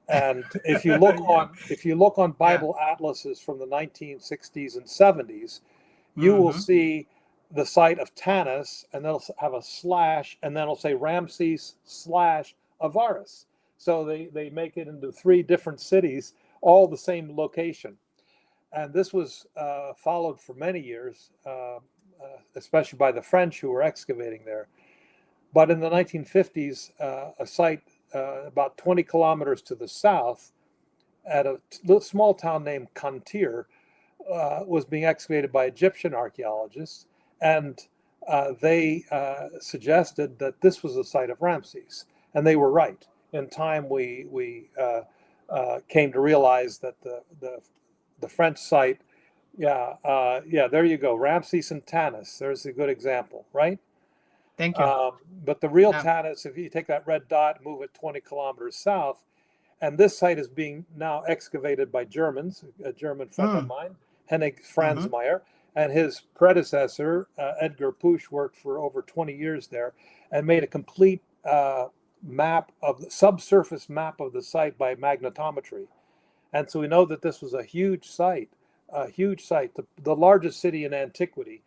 And if you look on Bible atlases from the 1960s and 70s, you will see the site of Tanis, and they'll have a slash, and then it'll say Ramses / Avaris. So they make it into three different cities, all the same location. And this was followed for many years, especially by the French who were excavating there. But in the 1950s, a site about 20 kilometers to the south at a small town named Kantir was being excavated by Egyptian archaeologists. And they suggested that this was the site of Ramses. And they were right. In time, we came to realize that the French site, there you go, Ramses and Tanis. There's a good example, right?
Thank you.
But the real Tanis, if you take that red dot, move it 20 kilometers south, And this site is being now excavated by Germans, a German friend of mine, Henning Franzmeier, and his predecessor, Edgar Pusch, worked for over 20 years there and made a complete map of the subsurface map of the site by magnetometry. And so we know that this was a huge site, the largest city in antiquity.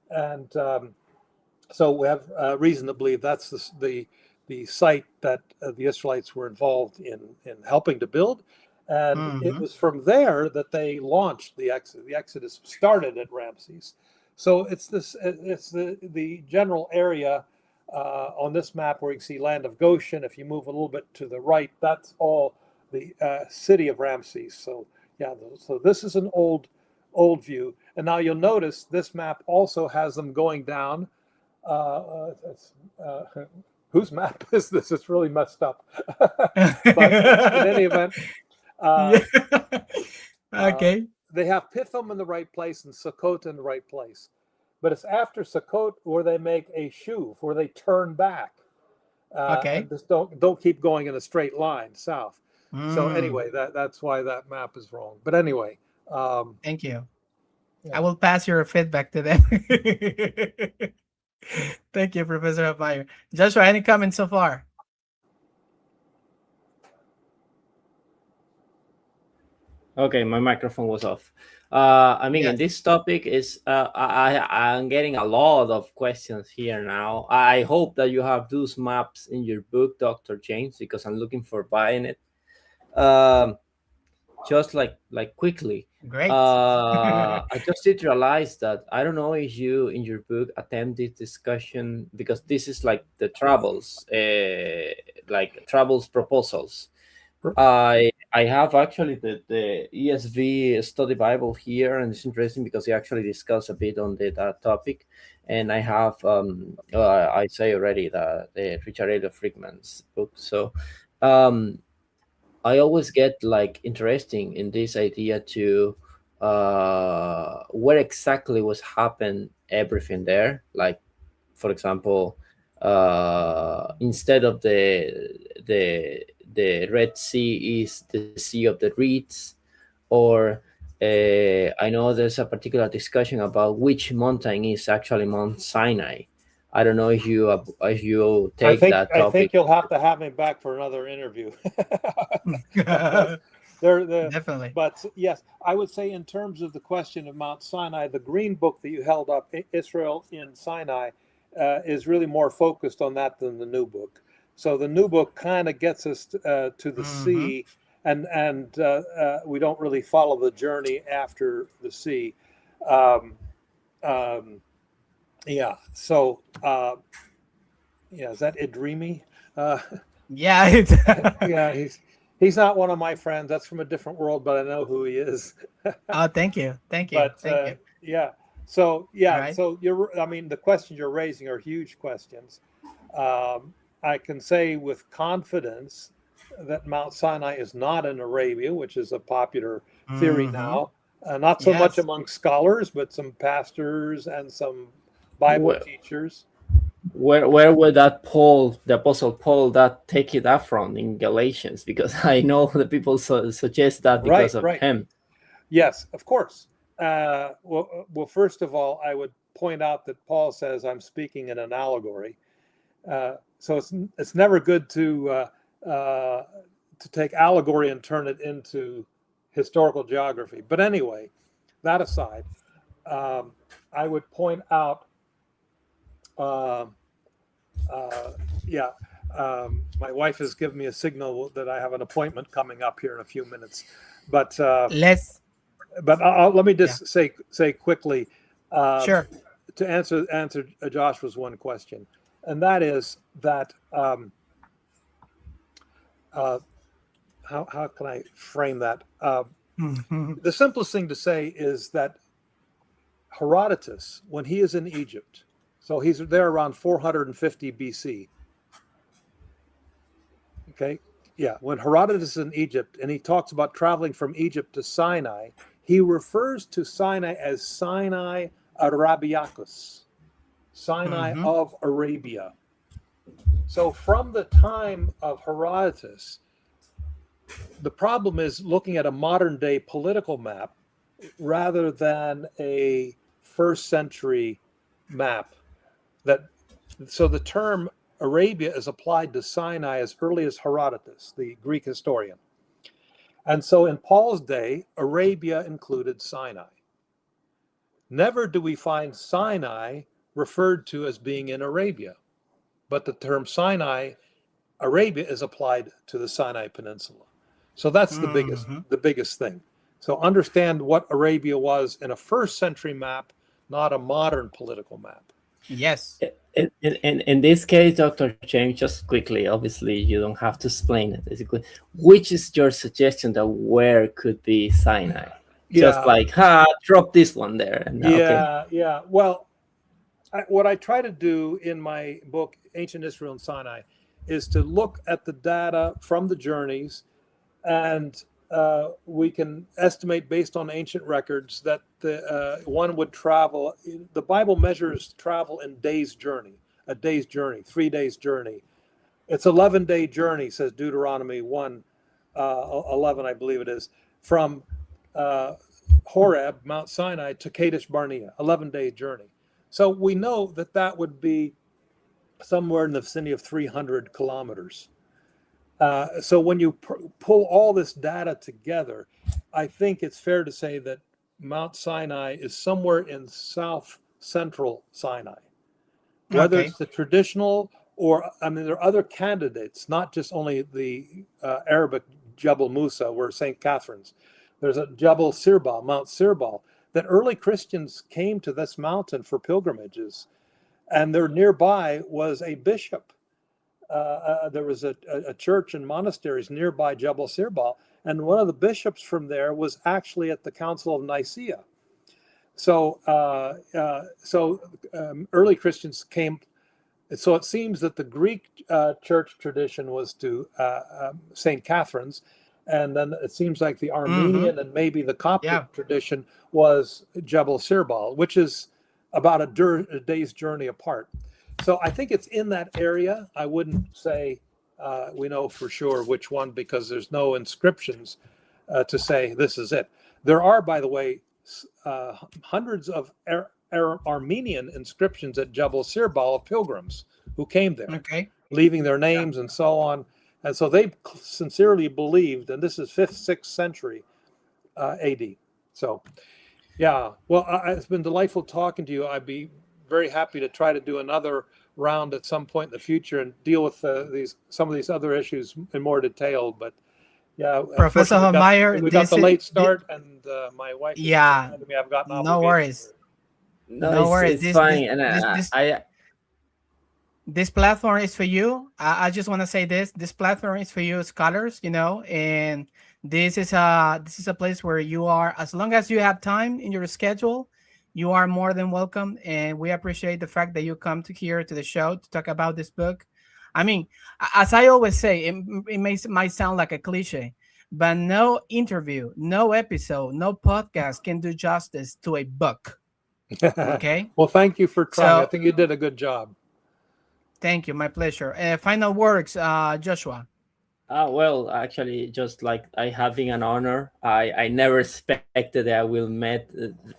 And so we have reason to believe that's the site that the Israelites were involved in helping to build. And it was from there that they launched the Exodus. The Exodus started at Ramses. So it's the general area on this map where you can see land of Goshen. If you move a little bit to the right, that's all the city of Ramses. So yeah, so this is an old view. And now you'll notice this map also has them going down. Whose map is this? It's really messed up. But in any event,
okay.
They have Pithom in the right place and Sukkot in the right place. But it's after Sukkot where they make a shuv, where they turn back. And just don't keep going in a straight line south. So anyway, that's why that map is wrong. But anyway.
Thank you.
Yeah.
I will pass your feedback to them. Thank you, Professor Hoffmeier. Joshua, any comments so far?
Okay, my microphone was off. I mean,
Yes.
in this topic is I'm getting a lot of questions here now. I hope that you have those maps in your book, Dr. James, because I'm looking for buying it. Just like quickly.
Great.
I just did realize that I don't know if you in your book attempt this discussion, because this is like the travels, proposals. I have actually the ESV study Bible here, and it's interesting because they actually discuss a bit on that topic. And I have I say already the Richard Elliott Friedman's book. So I always get like interesting in this idea to where exactly was happened everything there. Like, for example, instead of the Red Sea is the Sea of the Reeds, or I know there's a particular discussion about which mountain is actually Mount Sinai. I don't know if you take that topic.
I think you'll have to have me back for another interview.
Definitely.
But yes, I would say in terms of the question of Mount Sinai, the green book that you held up, Israel in Sinai, is really more focused on that than the new book. So the new book kind of gets us to the sea, and we don't really follow the journey after the sea. Yeah. So, is that Idrimi?
Yeah.
Yeah, he's not one of my friends. That's from a different world, but I know who he is.
Oh, thank you. Thank you.
But
Thank you.
yeah. So yeah.
Right.
So the questions you're raising are huge questions. I can say with confidence that Mount Sinai is not in Arabia, which is a popular theory now. Not so much among scholars, but some pastors and some Bible teachers.
Where would that Paul, the Apostle Paul, take it up from in Galatians? Because I know the people suggest that because of him.
Yes, of course. Well, first of all, I would point out that Paul says I'm speaking in an allegory. So it's never good to take allegory and turn it into historical geography. But anyway, that aside, I would point out. My wife has given me a signal that I have an appointment coming up here in a few minutes. But let me just say quickly.
Sure.
To answer Joshua's one question, and that is that how can I frame that? The simplest thing to say is that Herodotus, when he is in Egypt, so he's there around 450 BC. Okay, yeah. When Herodotus is in Egypt and he talks about traveling from Egypt to Sinai, he refers to Sinai as Sinai Arabiacus, Sinai of Arabia. So from the time of Herodotus, the problem is looking at a modern day political map rather than a first century map. So the term Arabia is applied to Sinai as early as Herodotus, the Greek historian. And so in Paul's day, Arabia included Sinai. Never do we find Sinai referred to as being in Arabia, but the term Sinai, Arabia, is applied to the Sinai Peninsula. So that's the biggest thing. So understand what Arabia was in a first century map, not a modern political map.
Yes.
In this case, Dr. James, just quickly, obviously you don't have to explain it. Basically, which is your suggestion that where could be Sinai? Just like, drop this one there. And,
yeah. Well, what I try to do in my book, Ancient Israel and Sinai, is to look at the data from the journeys, and we can estimate based on ancient records that one would travel. The Bible measures travel in days' journey, a day's journey, 3 days' journey. It's 11-day journey, says Deuteronomy 1:11, I believe it is, from Horeb, Mount Sinai, to Kadesh Barnea, 11-day journey. So we know that that would be somewhere in the vicinity of 300 kilometers. So when you pull all this data together, I think it's fair to say that Mount Sinai is somewhere in south central Sinai. Whether it's the traditional or, I mean, there are other candidates, not just only the Arabic Jebel Musa, where St. Catherine's. There's a Jebel Sirbal, Mount Sirbal, that early Christians came to this mountain for pilgrimages, and there nearby was a bishop. There was a church and monasteries nearby Jebel Sirbal, and one of the bishops from there was actually at the Council of Nicaea. So, early Christians came. So it seems that the Greek church tradition was to St. Catherine's, and then it seems like the Armenian and maybe the Coptic tradition was Jebel Sirbal, which is about a day's journey apart. So I think it's in that area. I wouldn't say we know for sure which one, because there's no inscriptions to say this is it. There are, by the way, hundreds of Armenian inscriptions at Jebel Sirbal of pilgrims who came there, leaving their names and so on. And so they sincerely believed, and this is 5th, 6th century AD. So, yeah, well, it's been delightful talking to you. I'd be very happy to try to do another round at some point in the future and deal with some of these other issues in more detail. But yeah,
Professor Hoffmeier,
we got the late start, and my wife. I've got
no worries.
No worries. It's fine.
This platform is for you. I just want to say this platform is for you scholars, and this is a place where you are, as long as you have time in your schedule, you are more than welcome. And we appreciate the fact that you come here to the show to talk about this book. I mean, as I always say, it might sound like a cliche, but no interview, no episode, no podcast can do justice to a book. Okay.
Well, thank you for trying. I think you did a good job.
Thank you. My pleasure. Final words, Joshua.
Well, actually, just like I have been an honor. I never expected that I will meet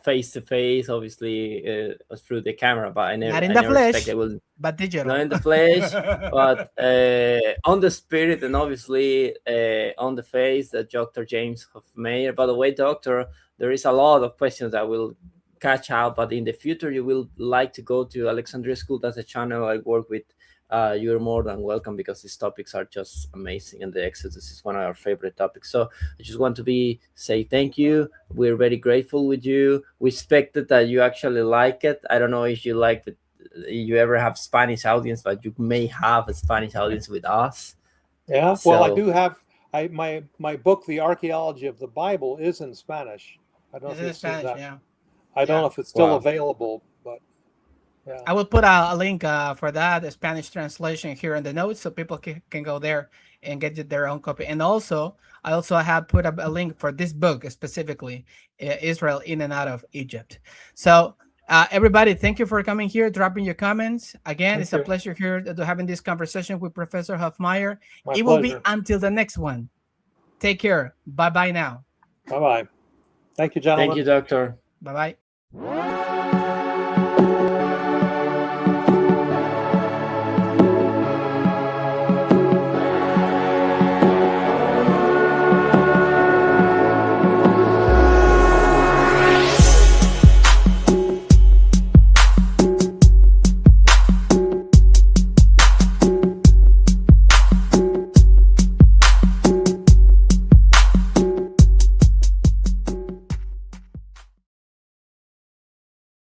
face to face, obviously through the camera, but I never expected it will,
but digital.
Not in the flesh, but on the spirit, and obviously on the face, Dr. James Hoffmeier. By the way, Doctor, there is a lot of questions that will catch up, but in the future you will like to go to Alexandria School. That's a channel I work with. You're more than welcome, because these topics are just amazing, and the Exodus is one of our favorite topics. So I just want to say thank you. We're very grateful with you. We expected that you actually like it. I don't know if you like it, you ever have Spanish audience, but you may have a Spanish audience with us.
Yeah, well, I do have. My book, The Archaeology of the Bible, is in Spanish. I don't know if it's Spanish. Yeah. I don't know if it's still available, but yeah.
I will put a link for that, the Spanish translation, here in the notes, so people can go there and get their own copy. And also, I have put up a link for this book specifically, Israel in and out of Egypt. So everybody, thank you for coming here, dropping your comments. Again, it's a pleasure here to having this conversation with Professor Hoffmeier. It will be until the next one. Take care. Bye-bye now.
Bye-bye. Thank you, gentlemen.
Thank you, doctor.
Bye-bye.